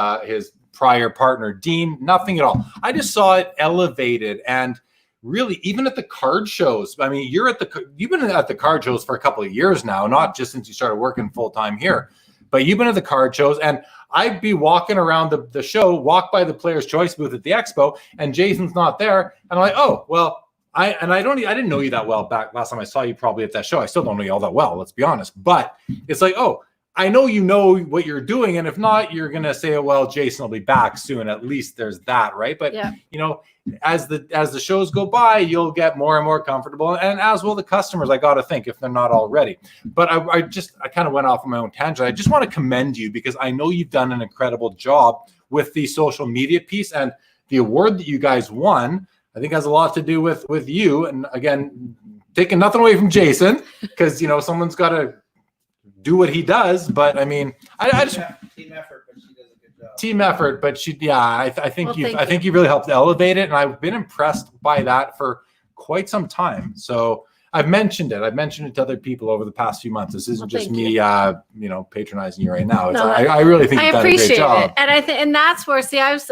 prior partner Dean, nothing at all. I just saw it elevated, and really even at the card shows. I mean, you've been at the card shows for a couple of years now, not just since you started working full time here, but you've been at the card shows, and I'd be walking around the show, walk by the Players' Choice booth at the expo, and Jason's not there. And I'm like, oh, well, I didn't know you that well back last time I saw you probably at that show. I still don't know you all that well, let's be honest. But it's like, oh, I know you know what you're doing. And if not, you're going to say, oh, well, Jason will be back soon. At least there's that, right? But, as the shows go by, you'll get more and more comfortable, and as will the customers, I got to think, if they're not already. But I kind of went off on my own tangent. I just want to commend you because I know you've done an incredible job with the social media piece, and the award that you guys won, I think has a lot to do with you. And again, taking nothing away from Jason, because someone's got to do what he does. But I mean, I just team effort. Team effort, but I think you really helped elevate it, and I've been impressed by that for quite some time. So I've mentioned it to other people over the past few months. This isn't just me, patronizing you right now. I really think you've done a great job. And and that's where,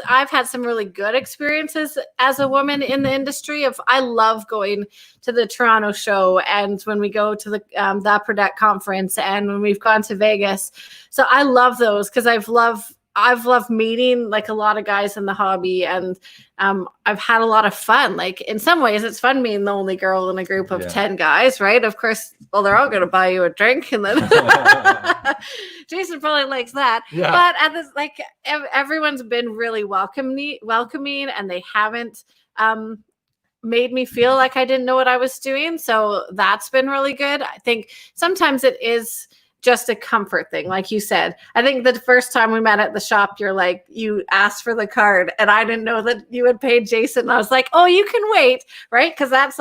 I've had some really good experiences as a woman in the industry. I love going to the Toronto show, and when we go to the Upper Deck conference, and when we've gone to Vegas. So I love those because I've loved meeting a lot of guys in the hobby, and I've had a lot of fun. In some ways, it's fun being the only girl in a group of 10 guys, right? Of course, well, they're all going to buy you a drink, and then Jason probably likes that. Yeah. But at this, everyone's been really welcoming, and they haven't made me feel like I didn't know what I was doing. So that's been really good. I think sometimes it is just a comfort thing. Like you said, I think the first time we met at the shop, you asked for the card, and I didn't know that you had paid Jason. I was like, oh, you can wait. Right. Cause that's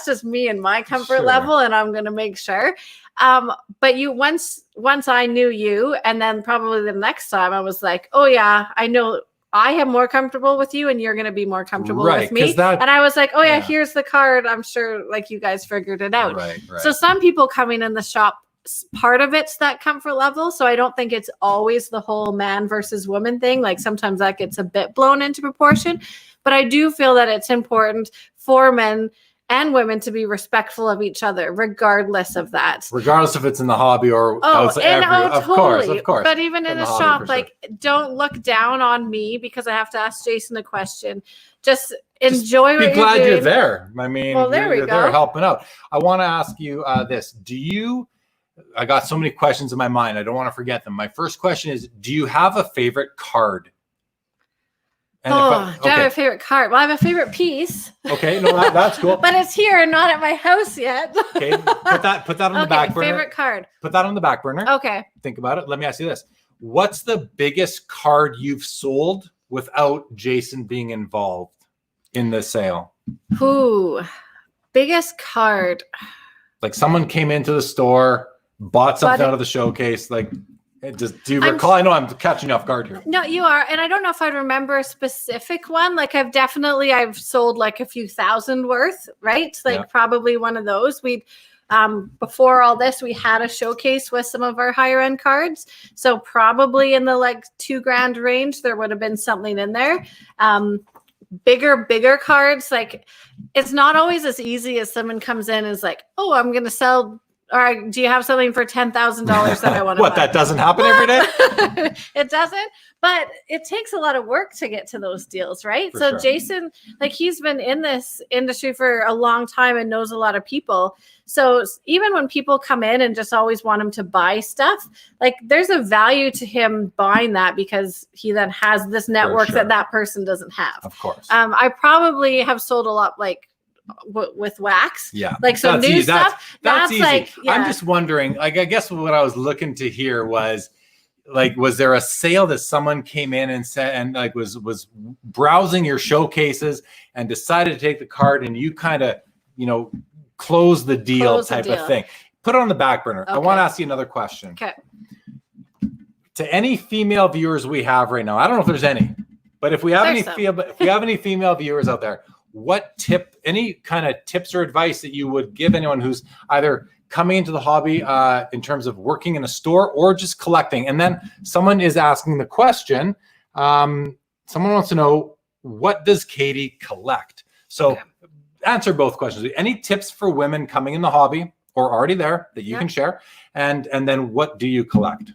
just me and my comfort level. And I'm going to make sure. But once I knew you, and then probably the next time I was like, oh yeah, I know I am more comfortable with you, and you're going to be more comfortable with me. And I was like, oh yeah, here's the card. I'm sure you guys figured it out. Right. So some people coming in the shop, part of it's that comfort level. So I don't think it's always the whole man versus woman thing. Sometimes that gets a bit blown into proportion, but I do feel that it's important for men and women to be respectful of each other, regardless of that. Regardless if it's in the hobby or outside. Of course. But even in a shop, don't look down on me because I have to ask Jason a question. Just enjoy what you're doing. Be glad you're there. I mean, you're there helping out. I want to ask you this. I got so many questions in my mind. I don't want to forget them. My first question is, do you have a favorite card? And do I have a favorite card? Well, I have a favorite piece. Okay, no, that's cool. But it's here and not at my house yet. Okay, put that on the back burner. Favorite card. Put that on the back burner. Okay. Think about it. Let me ask you this. What's the biggest card you've sold without Jason being involved in the sale? Ooh, biggest card. Like someone came into the store, bought something But- out of the showcase. Like, do you recall? I know I'm catching you off guard here. No, you are. And I don't know if I'd remember a specific one. Like I've sold like a few thousand worth, right? Like Yeah. probably one of those. We'd before all this, we had a showcase with some of our higher end cards. So probably in the like $2,000 range, there would have been something in there. Bigger cards, like it's not always as easy as someone comes in and is like, oh, I'm going to sell, or do you have something for $10,000 that I want to What, buy? that doesn't happen every day? It doesn't, but it takes a lot of work to get to those deals, right? For So sure. Jason, like he's been in this industry for a long time and knows a lot of people. So even when people come in and just always want him to buy stuff, like there's a value to him buying that because he then has this network sure. that person doesn't have. Of course. I probably have sold a lot like with wax. Yeah. Like some That's new easy. stuff. That's easy. like, yeah. I'm just wondering, like, I guess what I was looking to hear was, like, was there a sale that someone came in and said, and like was browsing your showcases and decided to take the card and you kind of, close the deal type of thing? Put it on the back burner. I want to ask you another question. Okay. To any female viewers we have right now, I don't know if there's any, but if we have any female viewers out there, any kind of tips or advice that you would give anyone who's either coming into the hobby in terms of working in a store or just collecting? And then someone is asking the question, someone wants to know, what does Katie collect? So answer both questions. Any tips for women coming in the hobby or already there that you can share? And then what do you collect?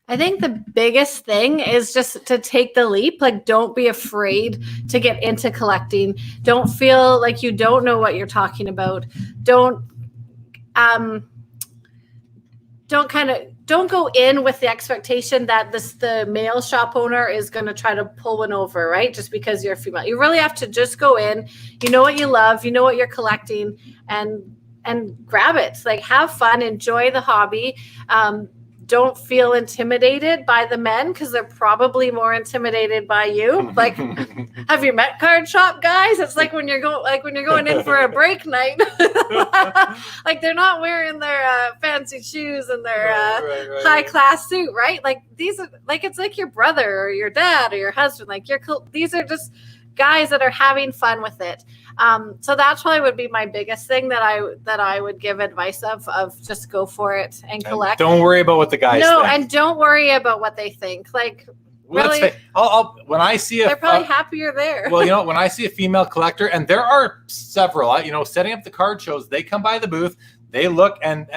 I think the biggest thing is just to take the leap. Like, don't be afraid to get into collecting. Don't feel like you don't know what you're talking about. Don't go in with the expectation that the male shop owner is going to try to pull one over, right? Just because you're a female. You really have to just go in. You know what you love. You know what you're collecting, and grab it. Like, have fun. Enjoy the hobby. Don't feel intimidated by the men because they're probably more intimidated by you. Like, have you met card shop guys? It's like when you're going in for a break night. Like, they're not wearing their fancy shoes and their high class suit, right? Like, these are like, it's like your brother or your dad or your husband. Like, these are just guys that are having fun with it. So that's probably would be my biggest thing that I would give advice of just go for it and collect. And don't worry about what the guys think. No, and don't worry about what they think. Like, really, when I see they're probably happier there. Well, when I see a female collector, and there are several, setting up the card shows, they come by the booth, they look, and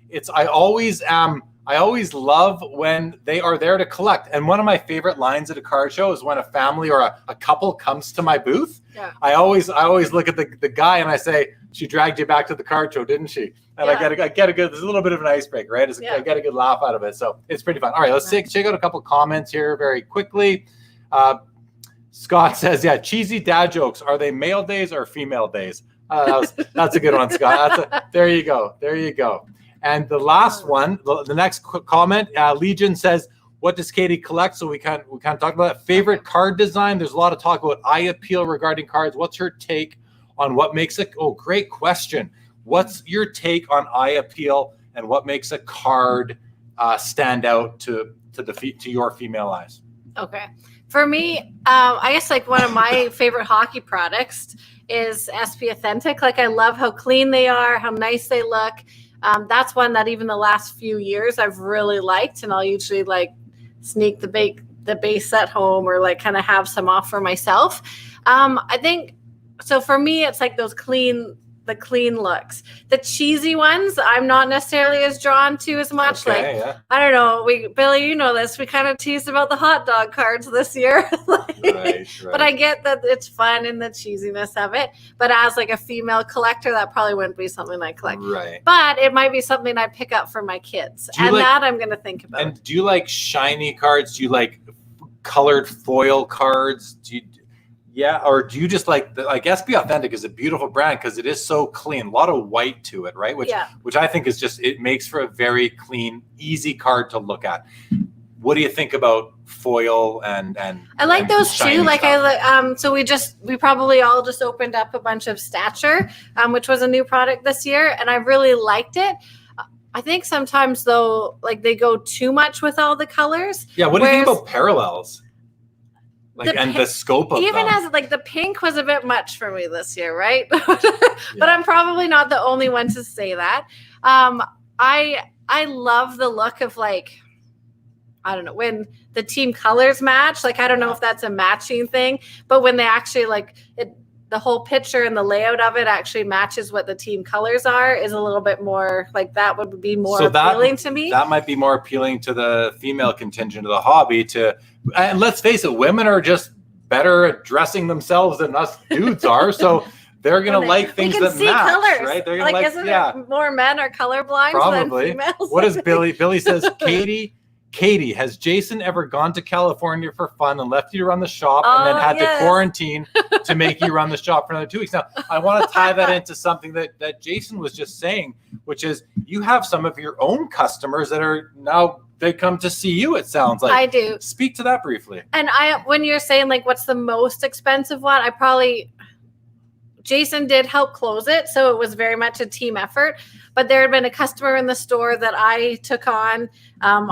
it's I always love when they are there to collect. And one of my favorite lines at a card show is when a family or a couple comes to my booth. Yeah. I always look at the guy and I say, she dragged you back to the card show, didn't she? And I get a good, there's a little bit of an icebreaker, right? I get a good laugh out of it. So it's pretty fun. All right, let's check out a couple comments here very quickly. Scott says, cheesy dad jokes. Are they male days or female days? That's a good one, Scott. There you go. And the last one, the next quick comment, Legion says, what does Katie collect? So we kind of talk about that. Favorite card design. There's a lot of talk about eye appeal regarding cards. What's her take on what makes it? Oh, great question. What's your take on eye appeal and what makes a card stand out to your female eyes? Okay. For me, I guess like one of my favorite hockey products is SP Authentic. Like, I love how clean they are, how nice they look. That's one that even the last few years I've really liked, and I'll usually like sneak the base at home or like kind of have some off for myself. I think so. For me, it's like those clean looks. The cheesy ones, I'm not necessarily as drawn to as much. Okay, I don't know. Billy, you know this. We kind of teased about the hot dog cards this year. Right. But I get that it's fun and the cheesiness of it. But as like a female collector, that probably wouldn't be something I collect. Right. But it might be something I pick up for my kids. And that I'm going to think about. And do you like shiny cards? Do you like colored foil cards? Or do you just like SP Authentic is a beautiful brand because it is so clean, a lot of white to it, right? Which I think is just, it makes for a very clean, easy card to look at. what do you think about foil and I like and those shiny too. Like stuff? so we probably all just opened up a bunch of Stature, which was a new product this year, and I really liked it. I think sometimes though, like they go too much with all the colors. Yeah, what do you think about parallels? Like the scope of even them. as like the pink was a bit much for me this year, right? But I'm probably not the only one to say that. I love the look of like, I don't know, when the team colors match. Like I don't know if that's a matching thing, but when they actually like it, the whole picture and the layout of it actually matches what the team colors are, is a little bit more like that would be more appealing to me. That might be more appealing to the female contingent of the hobby. And let's face it, women are just better at dressing themselves than us dudes are. So they're gonna like things that match, colors. right? They're gonna isn't it more men are colorblind than females? What is Billy? Billy says, Katie, has Jason ever gone to California for fun and left you to run the shop and then had to quarantine to make you run the shop for another 2 weeks? Now, I want to tie that into something that Jason was just saying, which is you have some of your own customers that are now, they come to see you, it sounds like. I do. Speak to that briefly. And when you're saying like what's the most expensive one, Jason did help close it, so it was very much a team effort. But there had been a customer in the store that I took on. I'm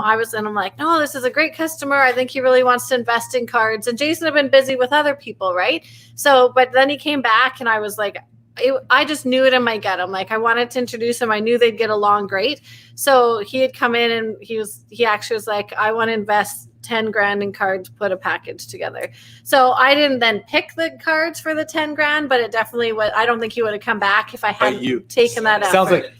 like, no, this is a great customer. I think he really wants to invest in cards. And Jason had been busy with other people, right? So, but then he came back, and I was like, I just knew it in my gut. I'm like, I wanted to introduce him. I knew they'd get along great. So he had come in, and he actually was like, I want to invest 10 grand in cards, put a package together. So I didn't then pick the cards for the 10 grand, but it definitely was. I don't think he would have come back if I hadn't taken that sounds effort. like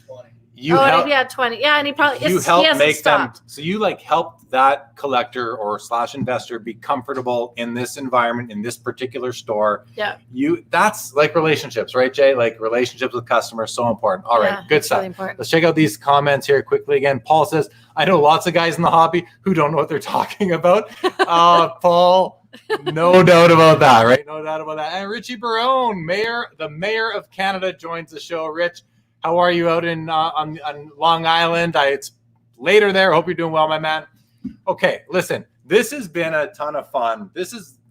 you helped, yeah, 20. Yeah, and he probably you helped make stopped. them. So you like helped that collector or / investor be comfortable in this environment, in this particular store. Yeah. That's like relationships, right, Jay? Like relationships with customers, so important. All right, good stuff. Really Let's check out these comments here quickly again. Paul says, I know lots of guys in the hobby who don't know what they're talking about. Paul, no doubt about that, right? No doubt about that. And Richie Barone, the mayor of Canada, joins the show. Rich, how are you out in on Long Island? It's later there. Hope you're doing well, my man. Okay, listen, this has been a ton of fun.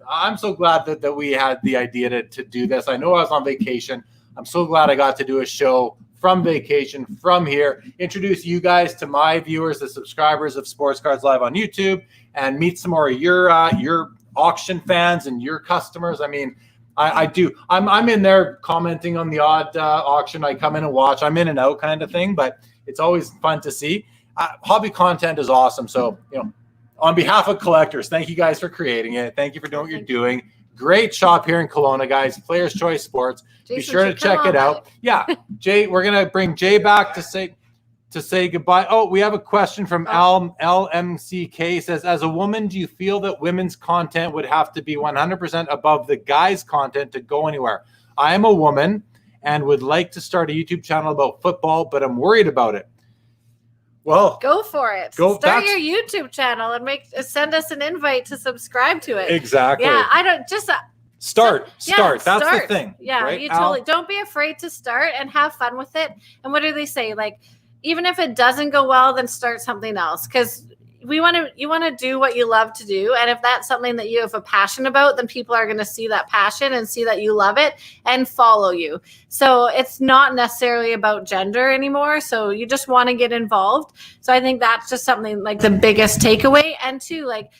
I'm so glad that we had the idea to do this. I know I was on vacation. I'm so glad I got to do a show from vacation, from here, introduce you guys to my viewers, the subscribers of Sportscards Live on YouTube, and meet some more of your auction fans and your customers. I mean, I do. I'm in there commenting on the odd auction. I come in and watch. I'm in and out kind of thing, but it's always fun to see. Hobby content is awesome. So, on behalf of collectors, thank you guys for creating it. Thank you for doing what you're doing. Great shop here in Kelowna, guys. Players Choice Sports. Be sure to check it out. Yeah, Jay, we're gonna bring Jay back to say goodbye. Oh, we have a question from LMCK. Says, as a woman, do you feel that women's content would have to be 100% above the guys' content to go anywhere? I am a woman and would like to start a YouTube channel about football, but I'm worried about it. Well, go for it. Start your YouTube channel and send us an invite to subscribe to it. Exactly. Yeah, I don't just start. That's the thing. Yeah, right, you totally don't be afraid to start and have fun with it. And what do they say? Like, even if it doesn't go well, then start something else, because you want to do what you love to do. And if that's something that you have a passion about, then people are going to see that passion and see that you love it and follow you. So it's not necessarily about gender anymore. So you just want to get involved. So I think that's just something like the biggest takeaway. And two, like,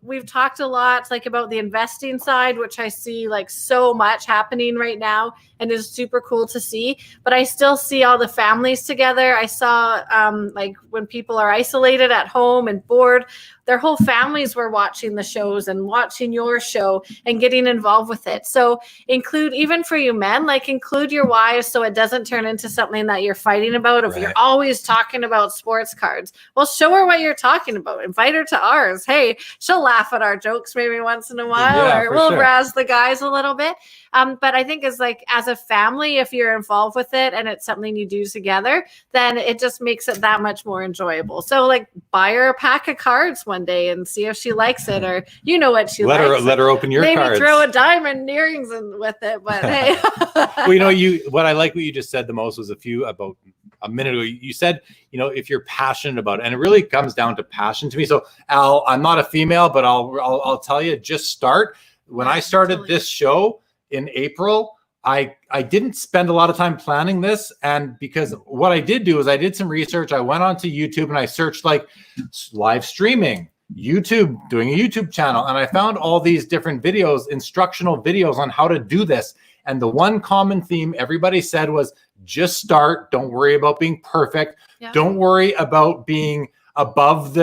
we've talked a lot like about the investing side, which I see like so much happening right now and is super cool to see. But I still see all the families together. I saw like when people are isolated at home and bored, their whole families were watching the shows and watching your show and getting involved with it. So include, even for you men, like include your wives so it doesn't turn into something that you're fighting about. If you're always talking about sports cards, well, show her what you're talking about. Invite her to ours. Hey, she'll laugh at our jokes maybe once in a while, or we'll razz the guys a little bit. But I think as a family, if you're involved with it and it's something you do together, then it just makes it that much more enjoyable. So like buy her a pack of cards one day and see if she likes it, or what she likes. Let her open your maybe cards. Maybe throw a diamond earrings with it, but hey. Well, what I like what you just said the most was a few about a minute ago. You said, if you're passionate about it, and it really comes down to passion to me. So Al, I'm not a female, but I'll tell you, just start. When I started this show in April, I didn't spend a lot of time planning this. And because what I did do is I did some research. I went onto YouTube and I searched like live streaming, YouTube, doing a YouTube channel. And I found all these different videos, instructional videos on how to do this. And the one common theme everybody said was just start. Don't worry about being perfect. Yeah. Don't worry about being above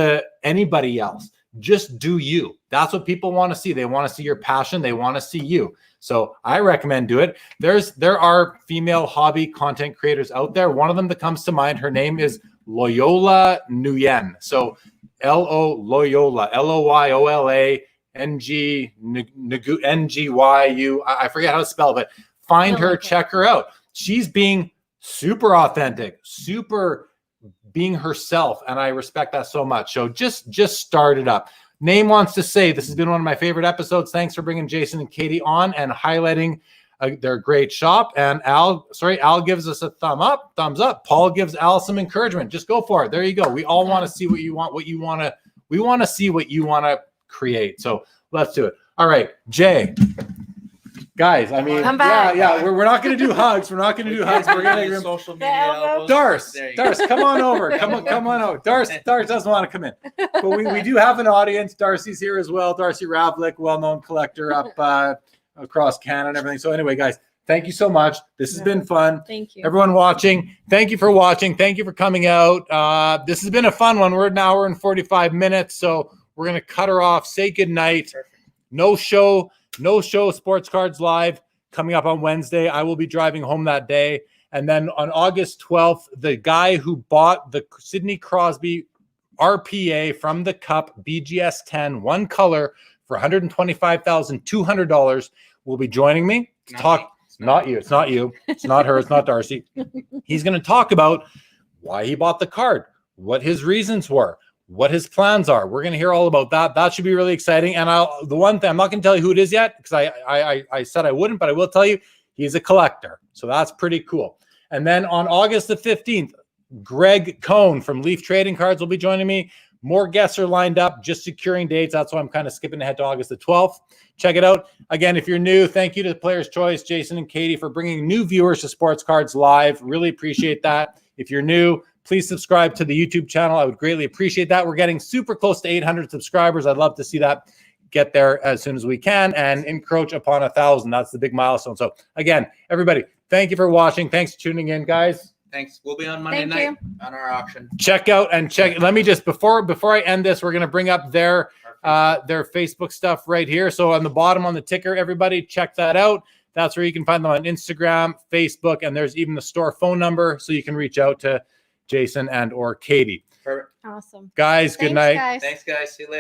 anybody else. Just do you. That's what people want to see. They want to see your passion. They want to see you. So I recommend do it. There are female hobby content creators out there. One of them that comes to mind, her name is Loyola Nguyen. So Loyola, Loyola Ngyu. I forget how to spell, but find her, check her out. She's being super authentic, super being herself, and I respect that so much. So just start it up. Name wants to say this has been one of my favorite episodes. Thanks for bringing Jason and Katie on and highlighting their great shop. And Al gives us a thumbs up. Paul gives Al some encouragement. Just go for it. There you go. We all want to see what you want, we want to see what you want to create. So let's do it. All right, Jay. Guys, I mean, yeah, we're not going to do hugs. We're not going to do hugs. We're going to social media. Darce, come on over. Come on over. Darce doesn't want to come in, but we do have an audience. Darcy's here as well. Darcy Ravlick, well-known collector up across Canada and everything. So anyway, guys, thank you so much. This has been fun. Thank you. Everyone watching, thank you for watching. Thank you for coming out. This has been a fun one. We're an hour and 45 minutes, so we're going to cut her off, say goodnight. No show, Sports Cards Live coming up on Wednesday. I will be driving home that day. And then on August 12th, the guy who bought the Sidney Crosby RPA from the Cup BGS 10, one color for $125,200 will be joining me to talk. Not you. It's not you. It's not her. It's not Darcy. He's going to talk about why he bought the card, what his reasons were, what his plans are. We're going to hear all about that. That should be really exciting. And the one thing, I'm not going to tell you who it is yet because I said I wouldn't, but I will tell you he's a collector. So that's pretty cool. And then on August the 15th, Greg Cohn from Leaf Trading Cards will be joining me. More guests are lined up, just securing dates. That's why I'm kind of skipping ahead to August the 12th. Check it out. Again, if you're new, thank you to Player's Choice, Jason and Katie, for bringing new viewers to Sports Cards Live. Really appreciate that. If you're new, please subscribe to the YouTube channel. I would greatly appreciate that. We're getting super close to 800 subscribers. I'd love to see that get there as soon as we can and encroach upon 1,000. That's the big milestone. So again, everybody, thank you for watching. Thanks for tuning in, guys. Thanks. We'll be on Monday night on our auction. Check out and check. Let me just before I end this, we're going to bring up their Facebook stuff right here. So on the bottom on the ticker, everybody check that out. That's where you can find them on Instagram, Facebook, and there's even the store phone number so you can reach out to Jason and or Katie. Perfect. Awesome. Guys, good night. Guys. Thanks, guys. See you later.